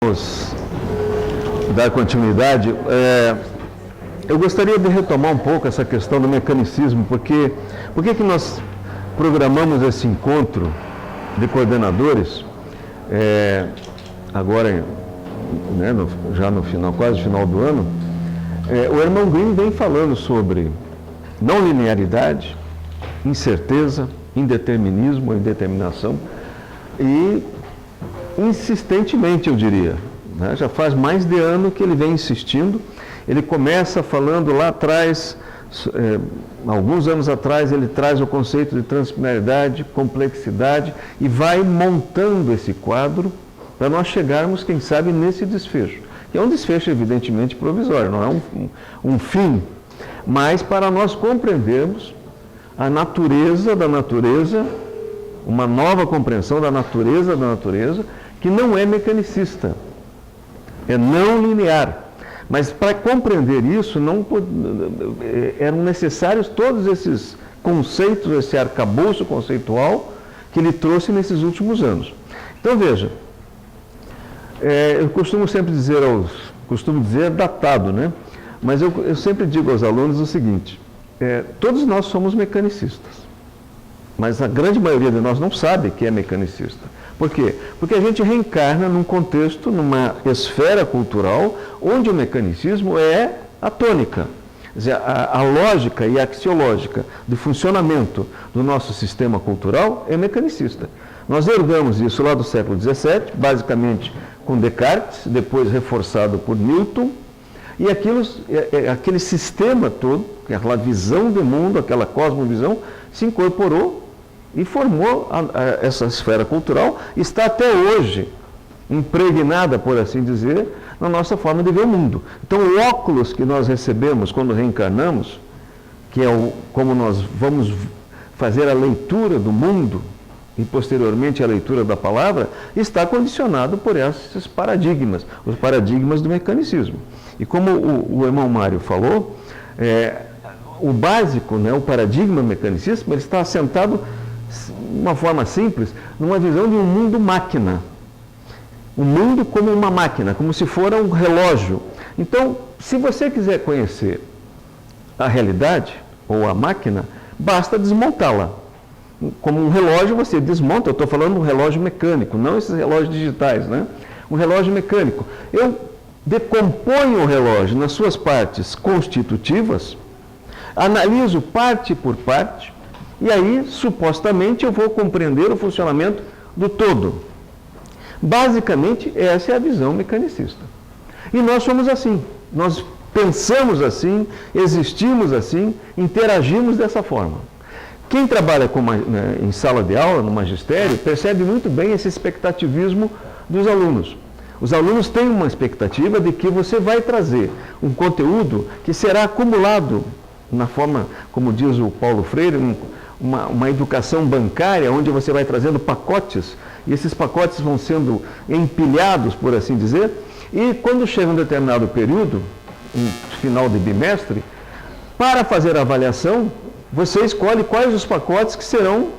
Vamos dar continuidade. Eu gostaria de retomar um pouco essa questão do mecanicismo, porque por que nós programamos esse encontro de coordenadores agora, né, já no final, quase final do ano. O irmão Grimm vem falando sobre não linearidade, incerteza, indeterminismo, indeterminação e insistentemente, eu diria, né? Já faz mais de ano que ele vem insistindo. Ele começa falando lá atrás, alguns anos atrás, ele traz o conceito de transdisciplinaridade, complexidade e vai montando esse quadro para nós chegarmos, quem sabe, nesse desfecho. Que é um desfecho, evidentemente, provisório, não é um fim, mas para nós compreendermos a natureza da natureza, uma nova compreensão da natureza, que não é mecanicista, é não linear. Mas para compreender isso, eram necessários todos esses conceitos, esse arcabouço conceitual que ele trouxe nesses últimos anos. Então veja, eu costumo sempre dizer datado, né? Mas eu sempre digo aos alunos o seguinte, todos nós somos mecanicistas, mas a grande maioria de nós não sabe que é mecanicista. Por quê? Porque a gente reencarna num contexto, numa esfera cultural, onde o mecanicismo é a tônica. Quer dizer, a lógica e a axiológica do funcionamento do nosso sistema cultural é mecanicista. Nós herdamos isso lá do século XVII, basicamente com Descartes, depois reforçado por Newton, e aquele sistema todo, aquela visão do mundo, aquela cosmovisão, se incorporou e formou essa esfera cultural, está até hoje impregnada, por assim dizer, na nossa forma de ver o mundo. Então, o óculos que nós recebemos quando reencarnamos, que é como nós vamos fazer a leitura do mundo e, posteriormente, a leitura da palavra, está condicionado por esses paradigmas, os paradigmas do mecanicismo. E como o irmão Mário falou, o básico, né, o paradigma mecanicista, ele está assentado de uma forma simples, numa visão de um mundo máquina. O mundo como uma máquina, como se for um relógio. Então, se você quiser conhecer a realidade ou a máquina, basta desmontá-la. Como um relógio, você desmonta, eu estou falando de um relógio mecânico, não esses relógios digitais, né? Um relógio mecânico. Eu decomponho o relógio nas suas partes constitutivas, analiso parte por parte, e aí, supostamente, eu vou compreender o funcionamento do todo. Basicamente, essa é a visão mecanicista. E nós somos assim, nós pensamos assim, existimos assim, interagimos dessa forma. Quem trabalha em sala de aula, no magistério, percebe muito bem esse expectativismo dos alunos. Os alunos têm uma expectativa de que você vai trazer um conteúdo que será acumulado na forma, como diz o Paulo Freire, uma educação bancária, onde você vai trazendo pacotes, e esses pacotes vão sendo empilhados, por assim dizer, e quando chega um determinado período, um final de bimestre, para fazer a avaliação, você escolhe quais os pacotes que serão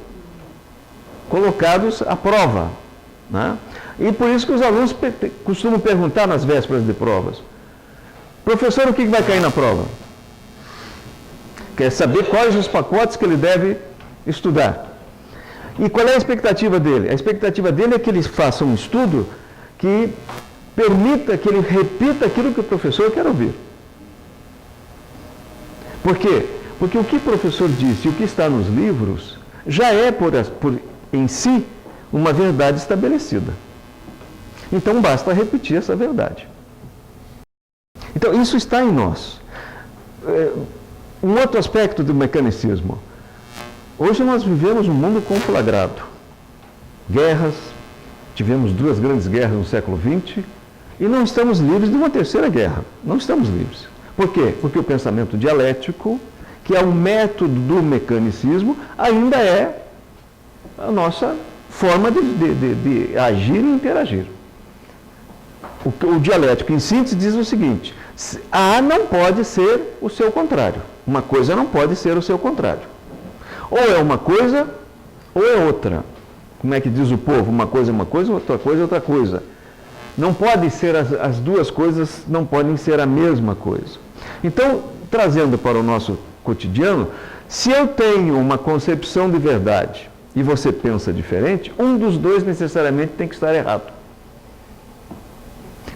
colocados à prova, né? E por isso que os alunos costumam perguntar nas vésperas de provas: professor, o que vai cair na prova? Quer saber quais os pacotes que ele deve estudar. E qual é a expectativa dele? A expectativa dele é que ele faça um estudo que permita que ele repita aquilo que o professor quer ouvir. Por quê? Porque o que o professor disse e o que está nos livros já é, em si, uma verdade estabelecida. Então, basta repetir essa verdade. Então, isso está em nós. Um outro aspecto do mecanicismo. Hoje nós vivemos um mundo conflagrado. Guerras, tivemos 2 grandes guerras no século XX, e não estamos livres de uma terceira guerra. Não estamos livres. Por quê? Porque o pensamento dialético, que é um método do mecanicismo, ainda é a nossa forma de agir e interagir. O dialético, em síntese, diz o seguinte: A não pode ser o seu contrário. Uma coisa não pode ser o seu contrário. Ou é uma coisa, ou é outra. Como é que diz o povo? Uma coisa é uma coisa, outra coisa é outra coisa. Não pode ser as duas coisas, não podem ser a mesma coisa. Então, trazendo para o nosso cotidiano, se eu tenho uma concepção de verdade e você pensa diferente, um dos dois necessariamente tem que estar errado.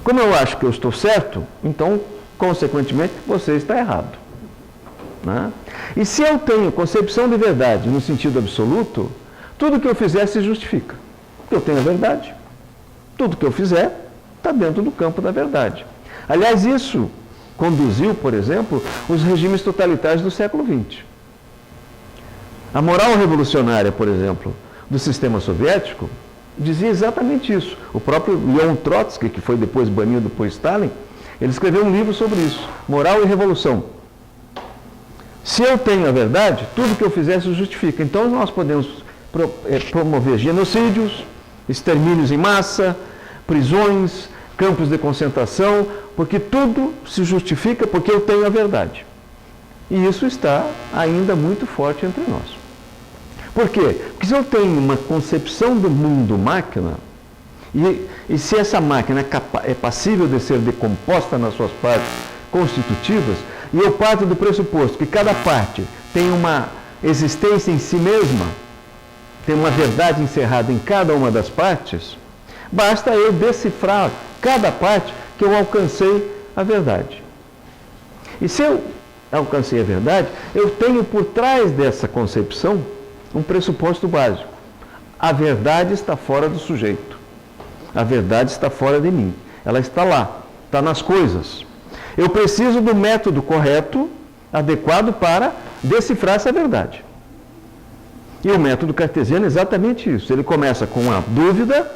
Como eu acho que eu estou certo, então, consequentemente, você está errado. Né? E se eu tenho concepção de verdade no sentido absoluto, tudo que eu fizer se justifica. Eu tenho a verdade. Tudo que eu fizer está dentro do campo da verdade. Aliás, isso conduziu, por exemplo, os regimes totalitários do século XX. A moral revolucionária, por exemplo, do sistema soviético, dizia exatamente isso. O próprio Leon Trotsky, que foi depois banido por Stalin, ele escreveu um livro sobre isso, Moral e Revolução. Se eu tenho a verdade, tudo que eu fizer se justifica. Então nós podemos promover genocídios, extermínios em massa, prisões, campos de concentração, porque tudo se justifica porque eu tenho a verdade. E isso está ainda muito forte entre nós. Por quê? Porque se eu tenho uma concepção do mundo máquina, e se essa máquina é passível de ser decomposta nas suas partes constitutivas, e eu parto do pressuposto que cada parte tem uma existência em si mesma, tem uma verdade encerrada em cada uma das partes, basta eu decifrar cada parte que eu alcancei a verdade. E se eu alcancei a verdade, eu tenho por trás dessa concepção um pressuposto básico. A verdade está fora do sujeito. A verdade está fora de mim. Ela está lá, está nas coisas. Eu preciso do método correto, adequado para decifrar essa verdade. E o método cartesiano é exatamente isso. Ele começa com a dúvida.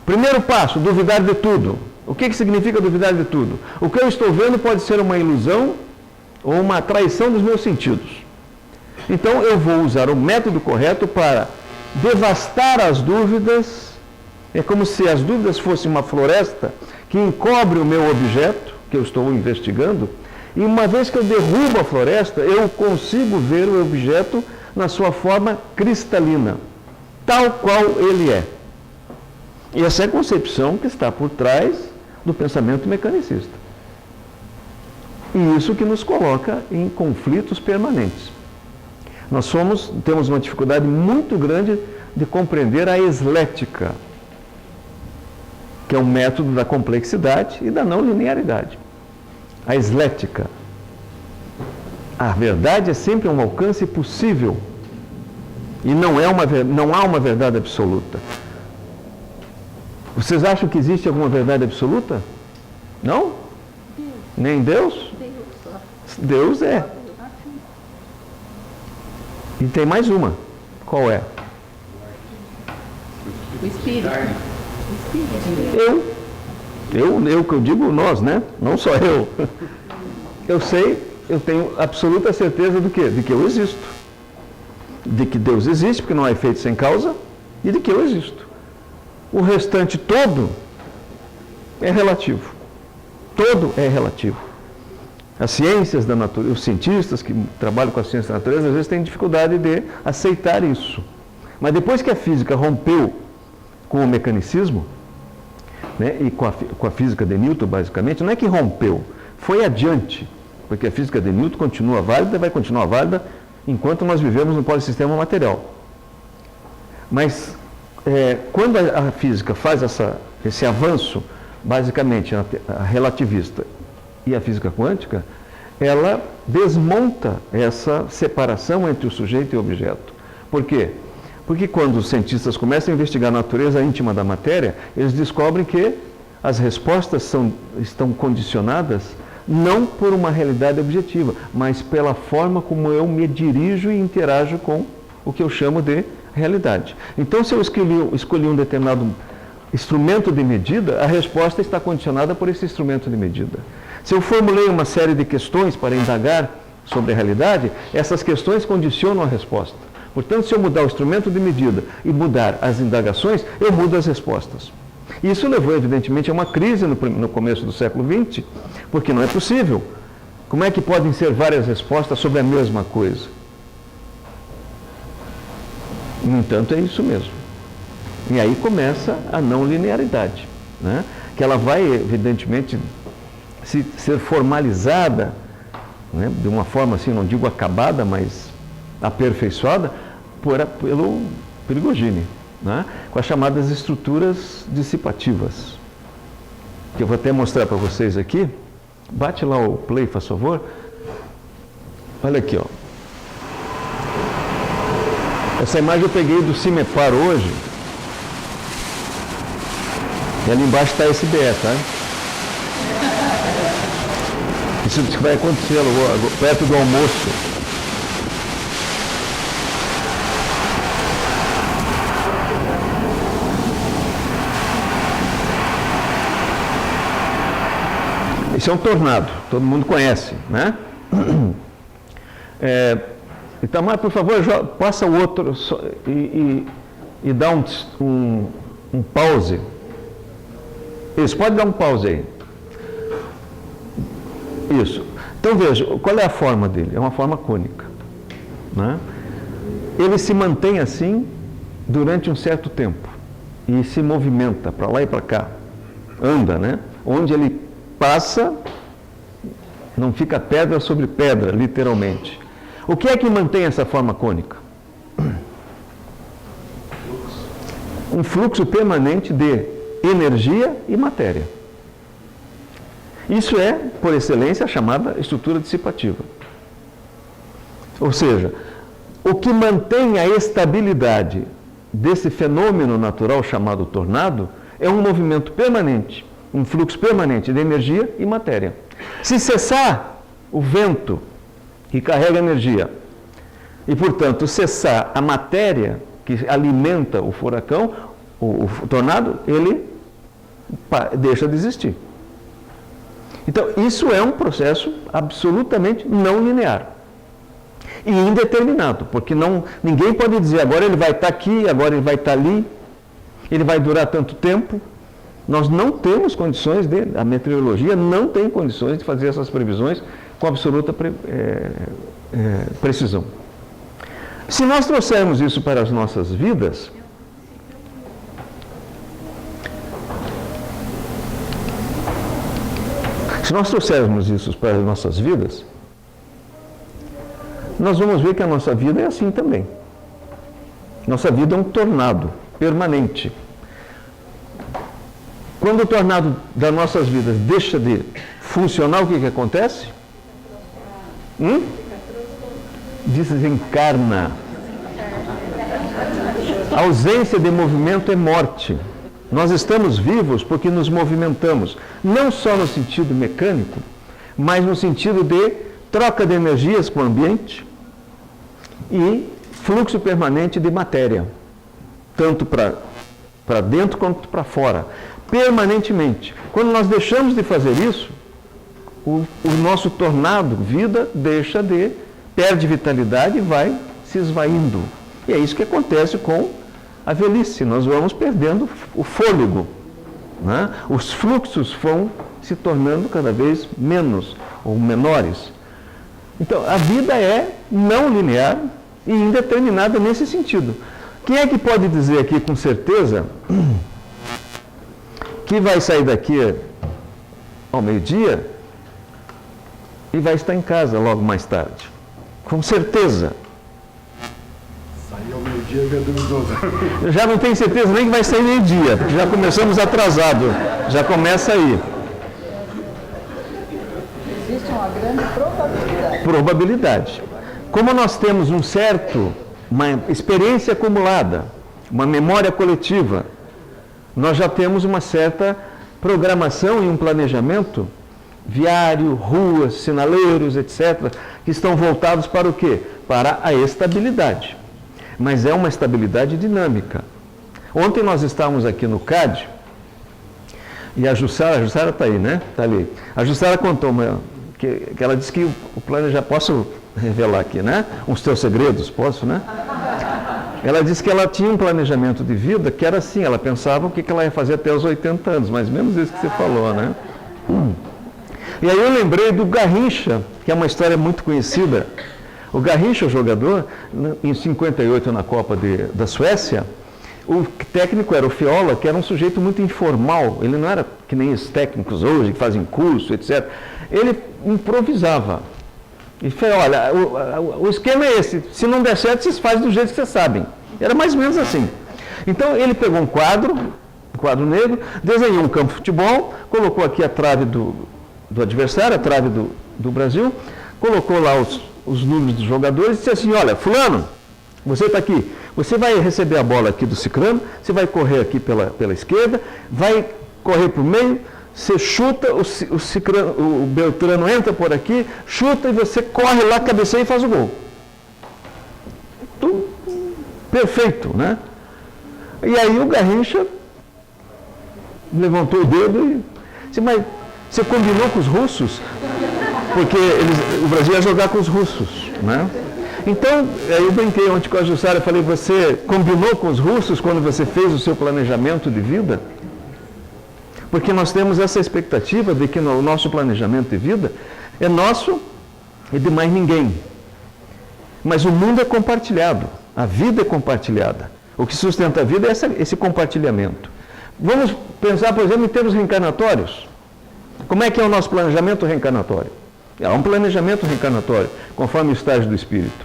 Primeiro passo, duvidar de tudo. O que significa duvidar de tudo? O que eu estou vendo pode ser uma ilusão ou uma traição dos meus sentidos. Então eu vou usar o método correto para devastar as dúvidas. É como se as dúvidas fossem uma floresta que encobre o meu objeto, que eu estou investigando, e uma vez que eu derrubo a floresta, eu consigo ver o objeto na sua forma cristalina, tal qual ele é. E essa é a concepção que está por trás do pensamento mecanicista. E isso que nos coloca em conflitos permanentes. Nós temos uma dificuldade muito grande de compreender a eslética, que é um método da complexidade e da não linearidade. A eslética. A verdade é sempre um alcance possível e não há uma verdade absoluta. Vocês acham que existe alguma verdade absoluta? Não? Nem Deus? Deus é. E tem mais uma. Qual é? O Espírito. Eu que eu digo nós, né? Não só eu. Eu sei, eu tenho absoluta certeza do quê? De que eu existo. De que Deus existe, porque não há efeito sem causa, e de que eu existo. O restante todo é relativo. Todo é relativo. As ciências da natureza, os cientistas que trabalham com a ciência da natureza, às vezes têm dificuldade de aceitar isso. Mas depois que a física rompeu com o mecanicismo, né, e com a física de Newton, basicamente, não é que rompeu, foi adiante, porque a física de Newton continua válida e vai continuar válida enquanto nós vivemos no polissistema material. Mas, quando a física faz esse avanço, basicamente a relativista e a física quântica, ela desmonta essa separação entre o sujeito e o objeto. Por quê? Porque quando os cientistas começam a investigar a natureza íntima da matéria, eles descobrem que as respostas estão condicionadas não por uma realidade objetiva, mas pela forma como eu me dirijo e interajo com o que eu chamo de realidade. Então, se eu escolhi um determinado instrumento de medida, a resposta está condicionada por esse instrumento de medida. Se eu formulei uma série de questões para indagar sobre a realidade, essas questões condicionam a resposta. Portanto, se eu mudar o instrumento de medida e mudar as indagações, eu mudo as respostas. Isso levou, evidentemente, a uma crise no começo do século XX, porque não é possível. Como é que podem ser várias respostas sobre a mesma coisa? No entanto, é isso mesmo. E aí começa a não linearidade, né? que ela vai, evidentemente, ser formalizada, né, de uma forma assim, não digo acabada, mas aperfeiçoada, pelo Prigogine, né, com as chamadas estruturas dissipativas. Que eu vou até mostrar para vocês aqui. Bate lá o play, faz favor. Olha aqui, ó. Essa imagem eu peguei do CIMEPAR hoje. E ali embaixo está a SBE, tá? Isso vai acontecer perto do almoço. Esse é um tornado, todo mundo conhece, né? Itamar, por favor, passa o outro e dá um pause. Isso, pode dar um pause aí. Isso. Então veja, qual é a forma dele? É uma forma cônica, né? Ele se mantém assim durante um certo tempo e se movimenta para lá e para cá, anda, né? Onde ele passa, não fica pedra sobre pedra, literalmente. O que é que mantém essa forma cônica? Um fluxo permanente de energia e matéria. Isso é, por excelência, a chamada estrutura dissipativa. Ou seja, o que mantém a estabilidade desse fenômeno natural chamado tornado é um movimento permanente, um fluxo permanente de energia e matéria. Se cessar o vento que carrega energia e, portanto, cessar a matéria que alimenta o furacão, o tornado, ele deixa de existir. Então, isso é um processo absolutamente não linear e indeterminado, porque ninguém pode dizer agora ele vai estar aqui, agora ele vai estar ali, ele vai durar tanto tempo. Nós não temos condições a meteorologia não tem condições de fazer essas previsões com absoluta precisão. Se nós trouxermos isso para as nossas vidas, nós vamos ver que a nossa vida é assim também. Nossa vida é um tornado permanente. Quando o tornado das nossas vidas deixa de funcionar, o que acontece? Desencarna. A ausência de movimento é morte. Nós estamos vivos porque nos movimentamos, não só no sentido mecânico, mas no sentido de troca de energias com o ambiente e fluxo permanente de matéria, tanto para dentro quanto para fora, permanentemente. Quando nós deixamos de fazer isso, o nosso tornado, vida, perde vitalidade e vai se esvaindo. E é isso que acontece com a velhice. Nós vamos perdendo o fôlego, né? Os fluxos vão se tornando cada vez menos ou menores. Então, a vida é não linear e indeterminada nesse sentido. Quem é que pode dizer aqui com certeza que vai sair daqui ao meio-dia e vai estar em casa logo mais tarde? Com certeza. Sair ao meio-dia já duvidoso. Eu já não tenho certeza nem que vai sair meio-dia, porque já começamos atrasado. Já começa aí. Existe uma grande probabilidade. Probabilidade. Como nós temos uma experiência acumulada, uma memória coletiva, nós já temos uma certa programação e um planejamento viário, ruas, sinaleiros, etc., que estão voltados para o quê? Para a estabilidade. Mas é uma estabilidade dinâmica. Ontem nós estávamos aqui no CAD e a Jussara está aí, né? Está ali. A Jussara contou que ela disse que o planejamento, posso revelar aqui, né? Os teus segredos, posso, né? Ela disse que ela tinha um planejamento de vida que era assim, ela pensava o que ela ia fazer até os 80 anos, mais ou menos isso que você falou, né? E aí eu lembrei do Garrincha, que é uma história muito conhecida. O Garrincha, o jogador, em 58 na Copa da Suécia, o técnico era o Fiola, que era um sujeito muito informal, ele não era que nem os técnicos hoje, que fazem curso, etc. Ele improvisava. E falou, olha, o esquema é esse, se não der certo, vocês fazem do jeito que vocês sabem. Era mais ou menos assim. Então ele pegou um quadro negro, desenhou um campo de futebol, colocou aqui a trave do adversário, a trave do Brasil, colocou lá os números dos jogadores e disse assim, olha, fulano, você está aqui, você vai receber a bola aqui do ciclano, você vai correr aqui pela esquerda, vai correr para o meio, você chuta, o Beltrano entra por aqui, chuta e você corre lá, cabeceia e faz o gol. Tudo perfeito, né? E aí o Garrincha levantou o dedo e disse, mas você combinou com os russos? Porque o Brasil ia jogar com os russos, né? Então, eu brinquei ontem com a Jussara, falei, você combinou com os russos quando você fez o seu planejamento de vida? Porque nós temos essa expectativa de que o nosso planejamento de vida é nosso e de mais ninguém. Mas o mundo é compartilhado, a vida é compartilhada. O que sustenta a vida é esse compartilhamento. Vamos pensar, por exemplo, em termos reencarnatórios. Como é que é o nosso planejamento reencarnatório? Há um planejamento reencarnatório, conforme o estágio do espírito.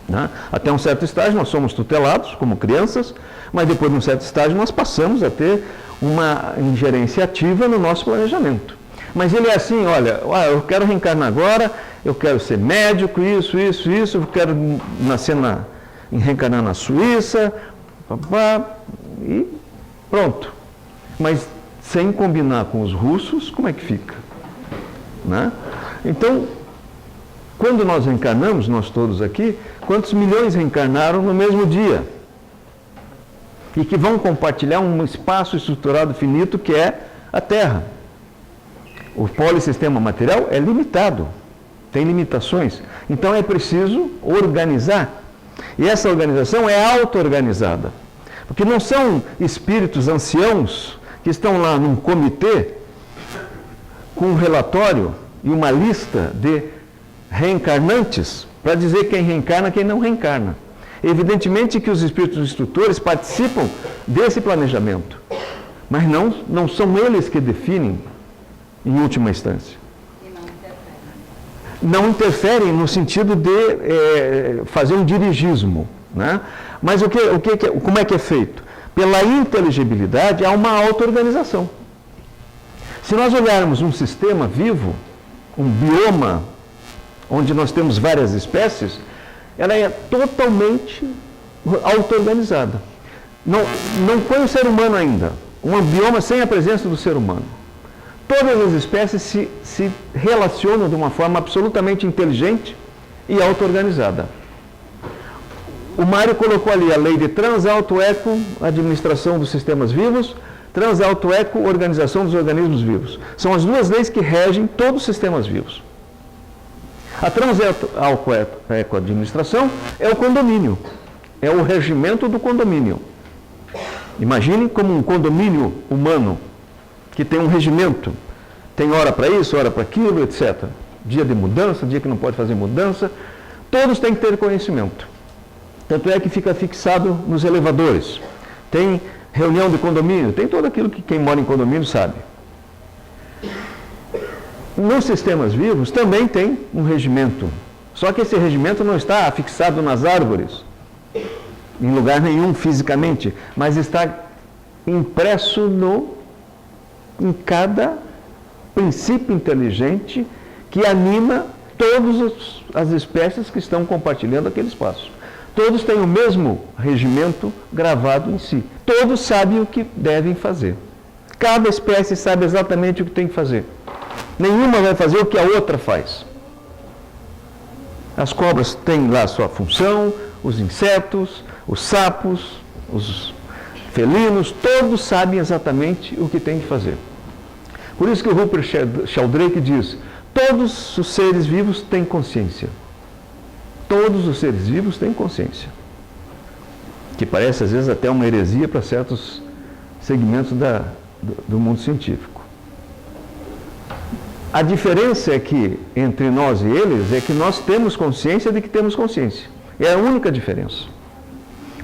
Né? Até um certo estágio nós somos tutelados como crianças, mas depois de um certo estágio nós passamos a ter uma ingerência ativa no nosso planejamento. Mas ele é assim, olha, eu quero reencarnar agora, eu quero ser médico, isso, eu quero reencarnar na Suíça, e pronto. Mas sem combinar com os russos, como é que fica? Né? Então, quando nós reencarnamos, nós todos aqui, quantos milhões reencarnaram no mesmo dia? E que vão compartilhar um espaço estruturado finito que é a Terra. O polissistema material é limitado, tem limitações. Então é preciso organizar. E essa organização é auto-organizada. Porque não são espíritos anciãos que estão lá num comitê com um relatório e uma lista de reencarnantes para dizer quem reencarna e quem não reencarna. Evidentemente que os espíritos instrutores participam desse planejamento, mas não são eles que definem em última instância. Não interferem no sentido de fazer um dirigismo, né? Mas como é que é feito? Pela inteligibilidade há uma auto-organização. Se nós olharmos um sistema vivo, um bioma, onde nós temos várias espécies, ela é totalmente auto-organizada. Não põe o ser humano ainda. Um bioma sem a presença do ser humano. Todas as espécies se relacionam de uma forma absolutamente inteligente e auto-organizada. O Mário colocou ali a lei de Transalto-Eco, administração dos sistemas vivos, Transalto-Eco, organização dos organismos vivos. São as duas leis que regem todos os sistemas vivos. A Transalto-Eco administração é o condomínio, é o regimento do condomínio. Imaginem como um condomínio humano, que tem um regimento, tem hora para isso, hora para aquilo, etc. Dia de mudança, dia que não pode fazer mudança, todos têm que ter conhecimento. Tanto é que fica fixado nos elevadores. Tem reunião de condomínio, tem tudo aquilo que quem mora em condomínio sabe. Nos sistemas vivos também tem um regimento, só que esse regimento não está fixado nas árvores, em lugar nenhum fisicamente, mas está impresso em cada princípio inteligente que anima todas as espécies que estão compartilhando aquele espaço. Todos têm o mesmo regimento gravado em si. Todos sabem o que devem fazer. Cada espécie sabe exatamente o que tem que fazer. Nenhuma vai fazer o que a outra faz. As cobras têm lá a sua função, os insetos, os sapos, os felinos, todos sabem exatamente o que tem que fazer. Por isso que o Rupert Sheldrake diz, todos os seres vivos têm consciência. Todos os seres vivos têm consciência. Que parece às vezes até uma heresia para certos segmentos do mundo científico. A diferença é que, entre nós e eles, é que nós temos consciência de que temos consciência. É a única diferença.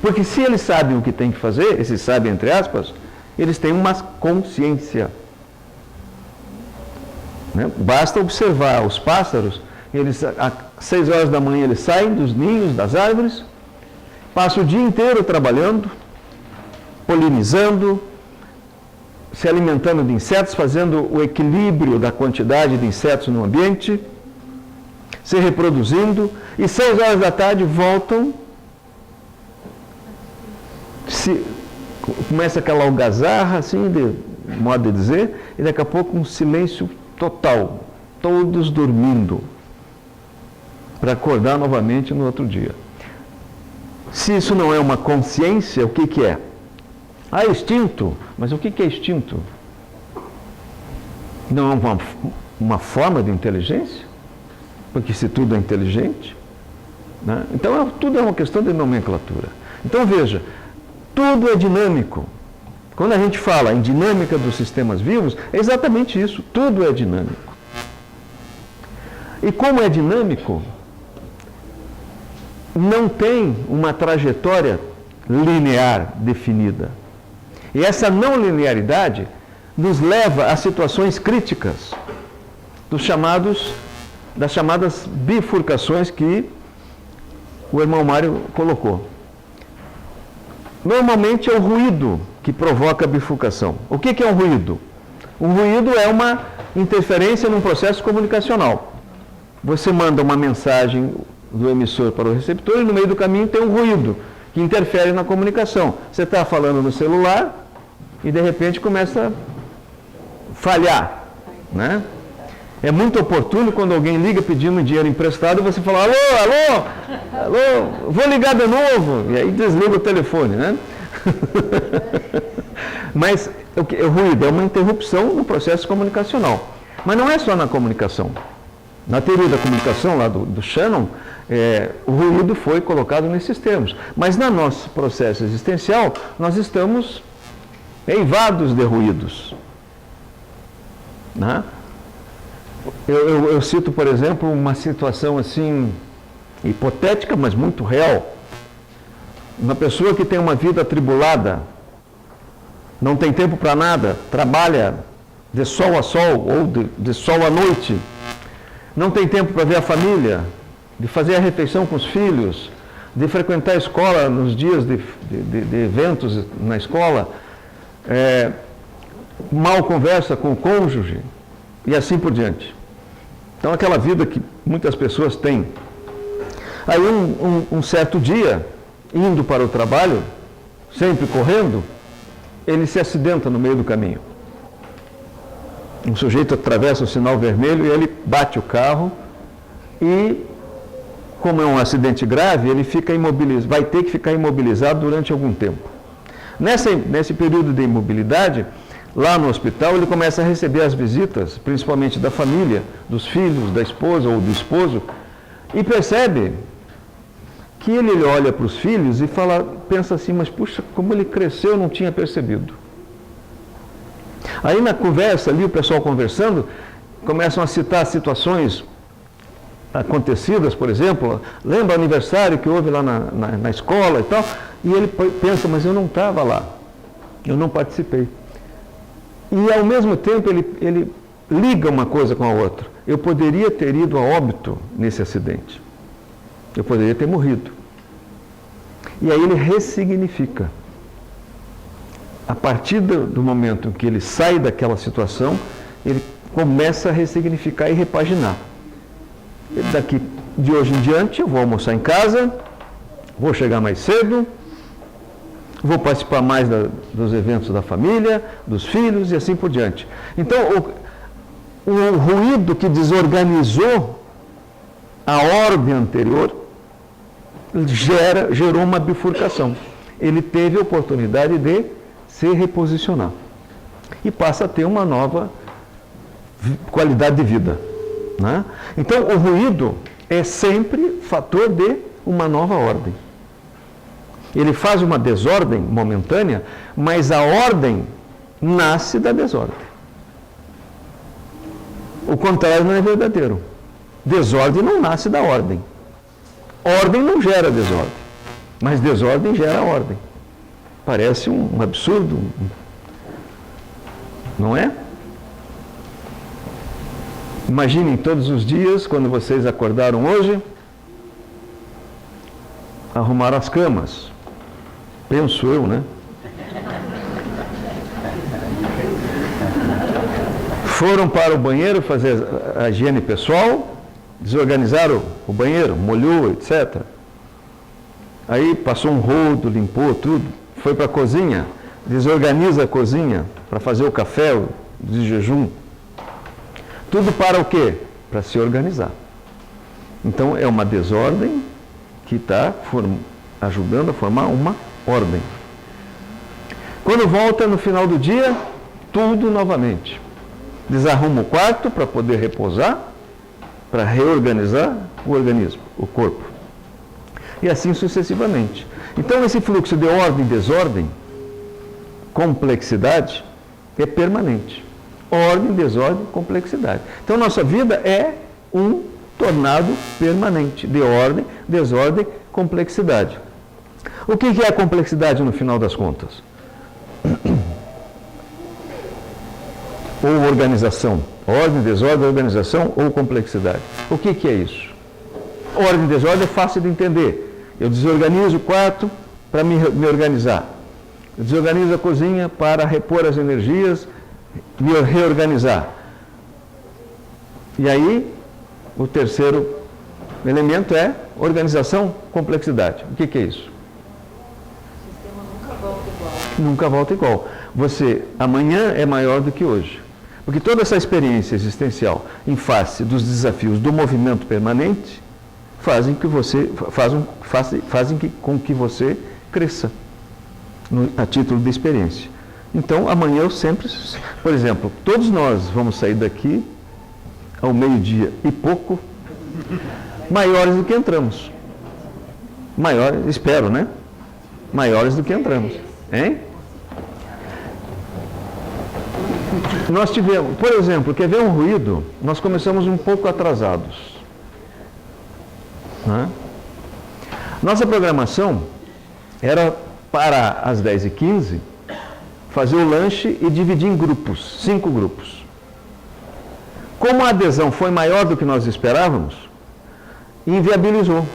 Porque se eles sabem o que tem que fazer, esses sabem entre aspas, eles têm uma consciência. né? Basta observar os pássaros, eles, às 6 horas da manhã eles saem dos ninhos, das árvores, passam o dia inteiro trabalhando, polinizando, se alimentando de insetos, fazendo o equilíbrio da quantidade de insetos no ambiente, se reproduzindo, e 6 horas da tarde voltam, começa aquela algazarra, assim, de modo de dizer, e daqui a pouco um silêncio total, todos dormindo, para acordar novamente no outro dia. Se isso não é uma consciência, o que que é? Ah, instinto. Mas o que que é instinto? Não é uma forma de inteligência? Porque se tudo é inteligente, né? Então tudo é uma questão de nomenclatura. Então veja, tudo é dinâmico. Quando a gente fala em dinâmica dos sistemas vivos, é exatamente isso, tudo é dinâmico. E como é dinâmico, não tem uma trajetória linear definida. E essa não linearidade nos leva a situações críticas das chamadas bifurcações que o irmão Mário colocou. Normalmente é o ruído que provoca a bifurcação. O que é um ruído? Um ruído é uma interferência num processo comunicacional. Você manda uma mensagem do emissor para o receptor e no meio do caminho tem um ruído que interfere na comunicação. Você está falando no celular e de repente começa a falhar, né? É muito oportuno quando alguém liga pedindo dinheiro emprestado, você fala, alô, alô, alô, vou ligar de novo, e aí desliga o telefone, né? Mas o ruído é uma interrupção no processo comunicacional. Mas não é só na comunicação. Na teoria da comunicação, lá do Shannon, o ruído foi colocado nesses termos. Mas no nosso processo existencial, nós estamos eivados de ruídos, né? Eu cito, por exemplo, uma situação assim, hipotética, mas muito real. Uma pessoa que tem uma vida atribulada, não tem tempo para nada, trabalha de sol a sol ou de sol à noite, não tem tempo para ver a família, de fazer a refeição com os filhos, de frequentar a escola nos dias de eventos na escola, mal conversa com o cônjuge e assim por diante. Então, aquela vida que muitas pessoas têm. Aí, um certo dia, indo para o trabalho, sempre correndo, ele se acidenta no meio do caminho. Um sujeito atravessa o sinal vermelho e ele bate o carro e, como é um acidente grave, ele fica imobilizado, vai ter que ficar imobilizado durante algum tempo. Nesse período de imobilidade, lá no hospital, ele começa a receber as visitas, principalmente da família, dos filhos, da esposa ou do esposo, e percebe que ele olha para os filhos e pensa assim, mas puxa, como ele cresceu, eu não tinha percebido. Aí na conversa ali, o pessoal conversando, começam a citar situações acontecidas, por exemplo, lembra o aniversário que houve lá na escola e tal, e ele pensa, mas eu não estava lá, eu não participei. E ao mesmo tempo ele liga uma coisa com a outra. Eu poderia ter ido a óbito nesse acidente. Eu poderia ter morrido. E aí ele ressignifica. A partir do momento em que ele sai daquela situação, ele começa a ressignificar e repaginar. Daqui de hoje em diante eu vou almoçar em casa, vou chegar mais cedo, vou participar mais dos eventos da família, dos filhos e assim por diante. Então, o ruído que desorganizou a ordem anterior gerou uma bifurcação. Ele teve a oportunidade de se reposicionar e passa a ter uma nova qualidade de vida, né? Então, o ruído é sempre fator de uma nova ordem. Ele faz uma desordem momentânea, mas a ordem nasce da desordem. O contrário não é verdadeiro. Desordem não nasce da ordem. Ordem não gera desordem, mas desordem gera ordem. Parece um absurdo, não é? Imaginem todos os dias, quando vocês acordaram hoje, arrumaram as camas. Penso eu, né? Foram para o banheiro fazer a higiene pessoal, desorganizaram o banheiro, molhou, etc. Aí passou um rodo, limpou tudo, foi para a cozinha, desorganiza a cozinha para fazer o café de jejum. Tudo para o quê? Para se organizar. Então é uma desordem que está ajudando a formar uma ordem. Quando volta no final do dia, tudo novamente. Desarruma o quarto para poder repousar, para reorganizar o organismo, o corpo. E assim sucessivamente. Então esse fluxo de ordem, desordem, complexidade, é permanente. Ordem, desordem, complexidade. Então nossa vida é um tornado permanente de ordem, desordem, complexidade. O que é a complexidade no final das contas? Ou organização. Ordem, desordem, organização ou complexidade. O que é isso? Ordem e desordem é fácil de entender. Eu desorganizo o quarto para me organizar. Eu desorganizo a cozinha para repor as energias, me reorganizar. E aí, o terceiro elemento é organização, complexidade. O que é isso? O sistema nunca volta igual. Nunca volta igual. Você, amanhã é maior do que hoje. Porque toda essa experiência existencial em face dos desafios do movimento permanente fazem com que você cresça a título de experiência. Então, amanhã eu sempre, por exemplo, todos nós vamos sair daqui ao meio-dia e pouco, maiores do que entramos. Maiores, espero, né? Maiores do que entramos. Hein? Nós tivemos, por exemplo, quer ver um ruído? Nós começamos um pouco atrasados. Né? Nossa programação era para as 10h15 fazer o lanche e dividir em grupos, 5 grupos. Como a adesão foi maior do que nós esperávamos, inviabilizou.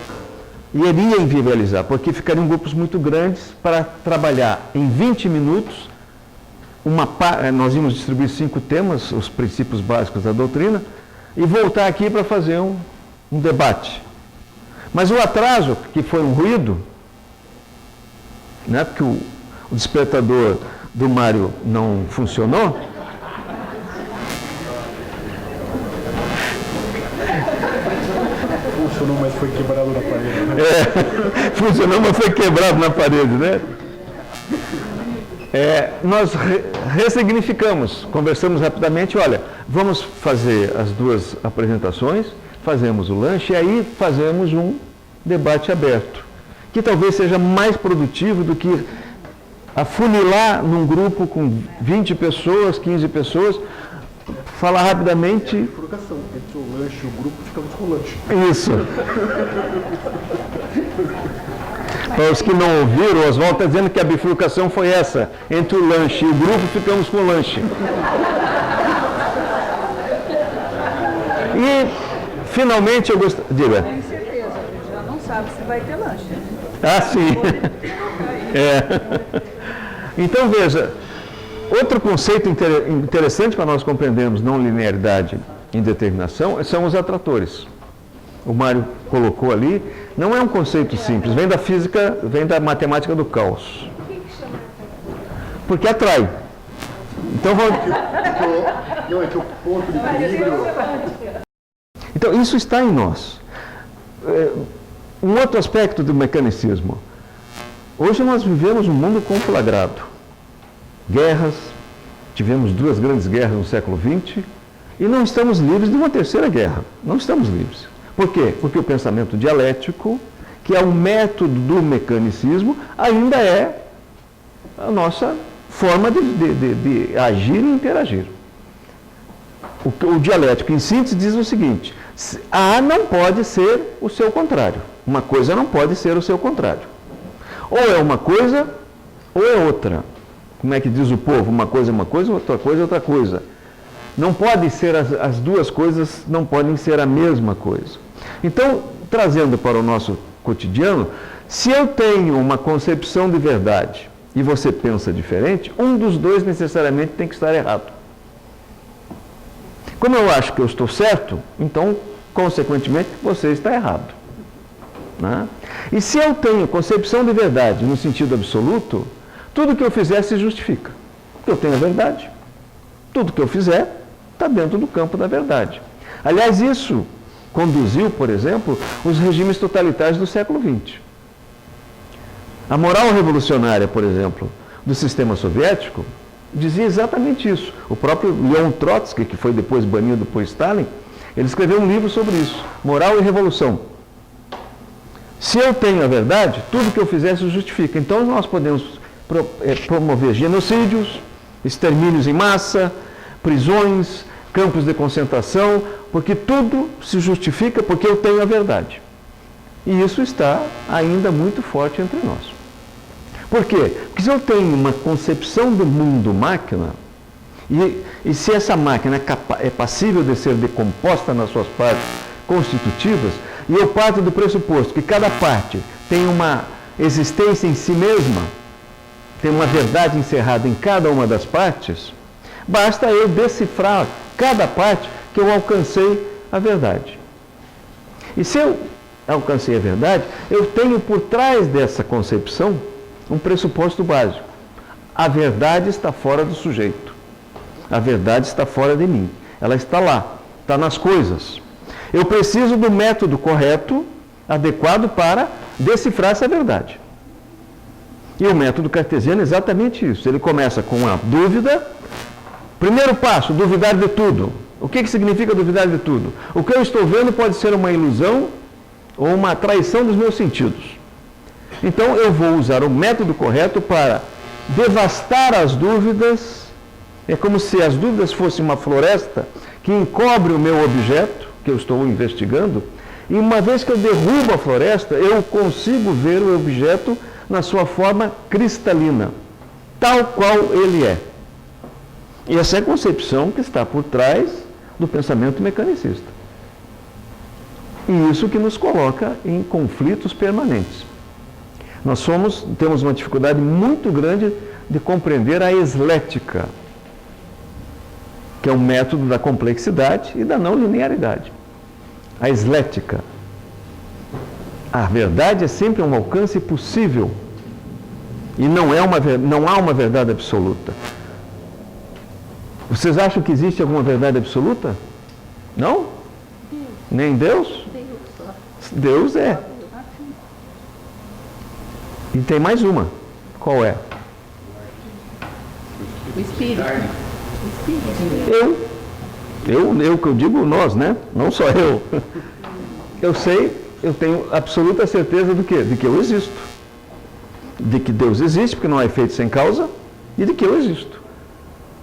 E iria inviabilizar, porque ficariam grupos muito grandes para trabalhar em 20 minutos. Nós íamos distribuir 5 temas, os princípios básicos da doutrina, e voltar aqui para fazer um debate. Mas o atraso, que foi um ruído, né, porque o despertador do Mário não funcionou, Funcionou, mas foi quebrado na parede. Funcionou, mas foi quebrado na parede, né? Nós ressignificamos, conversamos rapidamente, olha, vamos fazer as 2 apresentações, fazemos o lanche e aí fazemos um debate aberto, que talvez seja mais produtivo do que afunilar num grupo com 20 pessoas, 15 pessoas, falar rapidamente. Bifurcação. Entre o lanche e o grupo, ficamos com o lanche. Isso. Para os que não ouviram, o Oswaldo está dizendo que a bifurcação foi essa. Entre o lanche e o grupo, ficamos com o lanche. E, finalmente, eu gostaria... Diga. Tenho certeza, a gente já não sabe se vai ter lanche. Ah, sim. Então, veja, outro conceito interessante para nós compreendermos não linearidade e indeterminação são os atratores. O Mário colocou ali, não é um conceito simples, vem da física, vem da matemática do caos. Porque atrai. Então, Não, é que o ponto de equilíbrio... Então, isso está em nós. Um outro aspecto do mecanicismo. Hoje nós vivemos um mundo conflagrado. Guerras, tivemos 2 grandes guerras no século XX, e não estamos livres de uma terceira guerra. Não estamos livres. Por quê? Porque o pensamento dialético, que é um método do mecanicismo, ainda é a nossa forma de agir e interagir. O dialético, em síntese, diz o seguinte: A não pode ser o seu contrário. Uma coisa não pode ser o seu contrário. Ou é uma coisa, ou é outra. Como é que diz o povo? Uma coisa é uma coisa, outra coisa é outra coisa. Não pode ser as duas coisas, não podem ser a mesma coisa. Então, trazendo para o nosso cotidiano, se eu tenho uma concepção de verdade e você pensa diferente, um dos dois necessariamente tem que estar errado. Como eu acho que eu estou certo, então, consequentemente, você está errado. Né? E se eu tenho concepção de verdade no sentido absoluto, tudo que eu fizer se justifica. Eu tenho a verdade. Tudo que eu fizer está dentro do campo da verdade. Aliás, isso conduziu, por exemplo, os regimes totalitários do século XX. A moral revolucionária, por exemplo, do sistema soviético, dizia exatamente isso. O próprio Leon Trotsky, que foi depois banido por Stalin, ele escreveu um livro sobre isso, Moral e Revolução. Se eu tenho a verdade, tudo que eu fizer se justifica. Então nós podemos promover genocídios, extermínios em massa, prisões, campos de concentração, porque tudo se justifica porque eu tenho a verdade. E isso está ainda muito forte entre nós. Por quê? Porque se eu tenho uma concepção do mundo máquina, e se essa máquina é passível de ser decomposta nas suas partes constitutivas, e eu parto do pressuposto que cada parte tem uma existência em si mesma, tem uma verdade encerrada em cada uma das partes, basta eu decifrar cada parte que eu alcancei a verdade. E se eu alcancei a verdade, eu tenho por trás dessa concepção um pressuposto básico. A verdade está fora do sujeito. A verdade está fora de mim. Ela está lá, está nas coisas. Eu preciso do método correto, adequado para decifrar essa verdade. E o método cartesiano é exatamente isso. Ele começa com a dúvida. Primeiro passo, duvidar de tudo. O que significa duvidar de tudo? O que eu estou vendo pode ser uma ilusão ou uma traição dos meus sentidos. Então eu vou usar o método correto para devastar as dúvidas. É como se as dúvidas fossem uma floresta que encobre o meu objeto, que eu estou investigando, e uma vez que eu derrubo a floresta, eu consigo ver o objeto na sua forma cristalina, tal qual ele é. E essa é a concepção que está por trás do pensamento mecanicista. E isso que nos coloca em conflitos permanentes. Nós temos uma dificuldade muito grande de compreender a eslética, que é um método da complexidade e da não linearidade. A eslética. A verdade é sempre um alcance possível e não há uma verdade absoluta. Vocês acham que existe alguma verdade absoluta? Não? Nem Deus? Deus é. E tem mais uma. Qual é? O Espírito. Eu que eu digo nós, né? Não só eu. Eu sei, eu tenho absoluta certeza do quê? De que eu existo. De que Deus existe, porque não há efeito sem causa, e de que eu existo.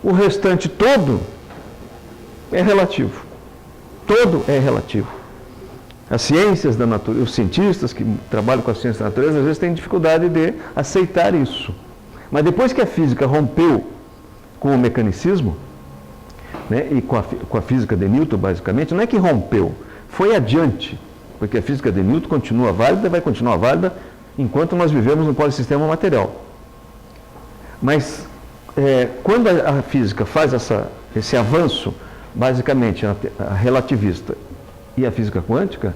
O restante todo é relativo. Todo é relativo. As ciências da natureza, os cientistas que trabalham com a ciência da natureza, às vezes têm dificuldade de aceitar isso. Mas depois que a física rompeu com o mecanicismo, né, e com a física de Newton, basicamente, não é que rompeu, foi adiante, porque a física de Newton continua válida e vai continuar válida enquanto nós vivemos no polissistema material. Mas, quando a física faz esse avanço, basicamente a relativista e a física quântica,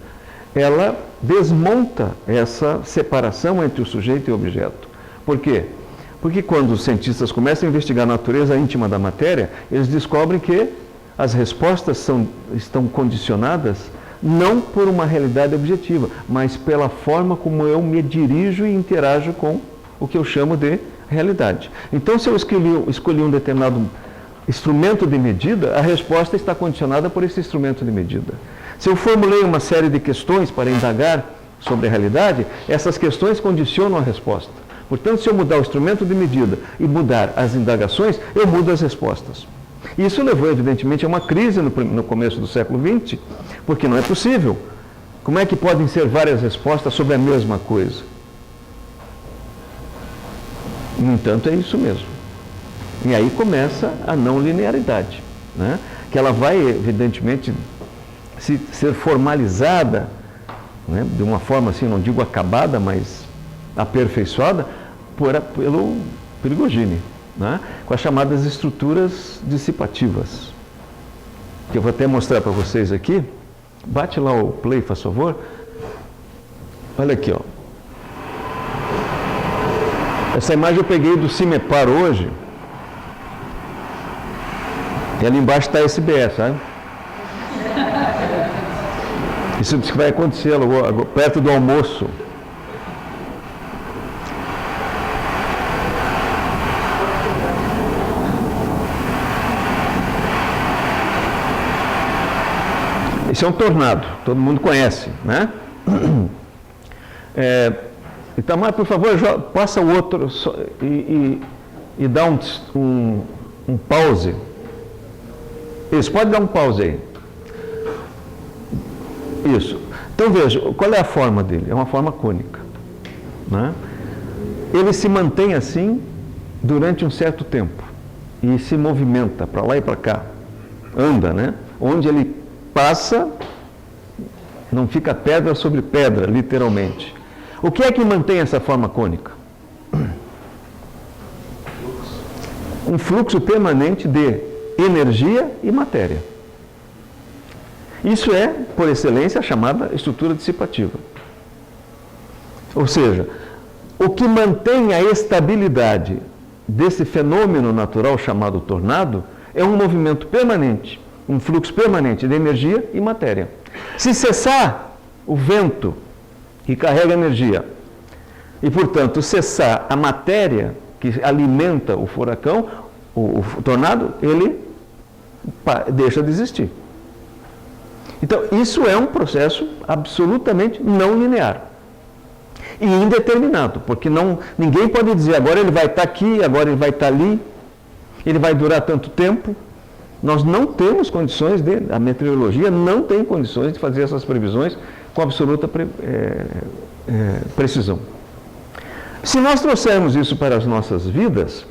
ela desmonta essa separação entre o sujeito e o objeto. Por quê? Porque quando os cientistas começam a investigar a natureza íntima da matéria, eles descobrem que as respostas estão condicionadas não por uma realidade objetiva, mas pela forma como eu me dirijo e interajo com o que eu chamo de realidade. Então, se eu escolhi um determinado instrumento de medida, a resposta está condicionada por esse instrumento de medida. Se eu formulei uma série de questões para indagar sobre a realidade, essas questões condicionam a resposta. Portanto, se eu mudar o instrumento de medida e mudar as indagações, eu mudo as respostas. Isso levou, evidentemente, a uma crise no começo do século XX, porque não é possível. Como é que podem ser várias respostas sobre a mesma coisa? No entanto, é isso mesmo. E aí começa a não linearidade. né? Que ela vai, evidentemente, ser formalizada, né? De uma forma assim, não digo acabada, mas aperfeiçoada, pelo Prigogine, né? Com as chamadas estruturas dissipativas. Que eu vou até mostrar para vocês aqui. Bate lá o play, faz favor. Olha aqui, ó. Essa imagem eu peguei do CIMEPAR hoje. E ali embaixo está a SBS, sabe? Isso diz que vai acontecer logo, perto do almoço. Esse é um tornado, todo mundo conhece, né? Itamar, por favor, passa o outro e dá um pause. Isso, pode dar um pause aí. Isso. Então veja, qual é a forma dele? É uma forma cônica, né? Ele se mantém assim durante um certo tempo e se movimenta para lá e para cá, anda, né? Onde ele passa, não fica pedra sobre pedra, literalmente. O que é que mantém essa forma cônica? Um fluxo permanente de energia e matéria. Isso é, por excelência, a chamada estrutura dissipativa. Ou seja, o que mantém a estabilidade desse fenômeno natural chamado tornado é um movimento permanente, um fluxo permanente de energia e matéria. Se cessar o vento que carrega energia e, portanto, cessar a matéria que alimenta o furacão, o tornado, ele deixa de existir. Então, isso é um processo absolutamente não linear e indeterminado, porque ninguém pode dizer agora ele vai estar aqui, agora ele vai estar ali, ele vai durar tanto tempo. Nós não temos condições a meteorologia não tem condições de fazer essas previsões com absoluta precisão. Se nós trouxermos isso para as nossas vidas,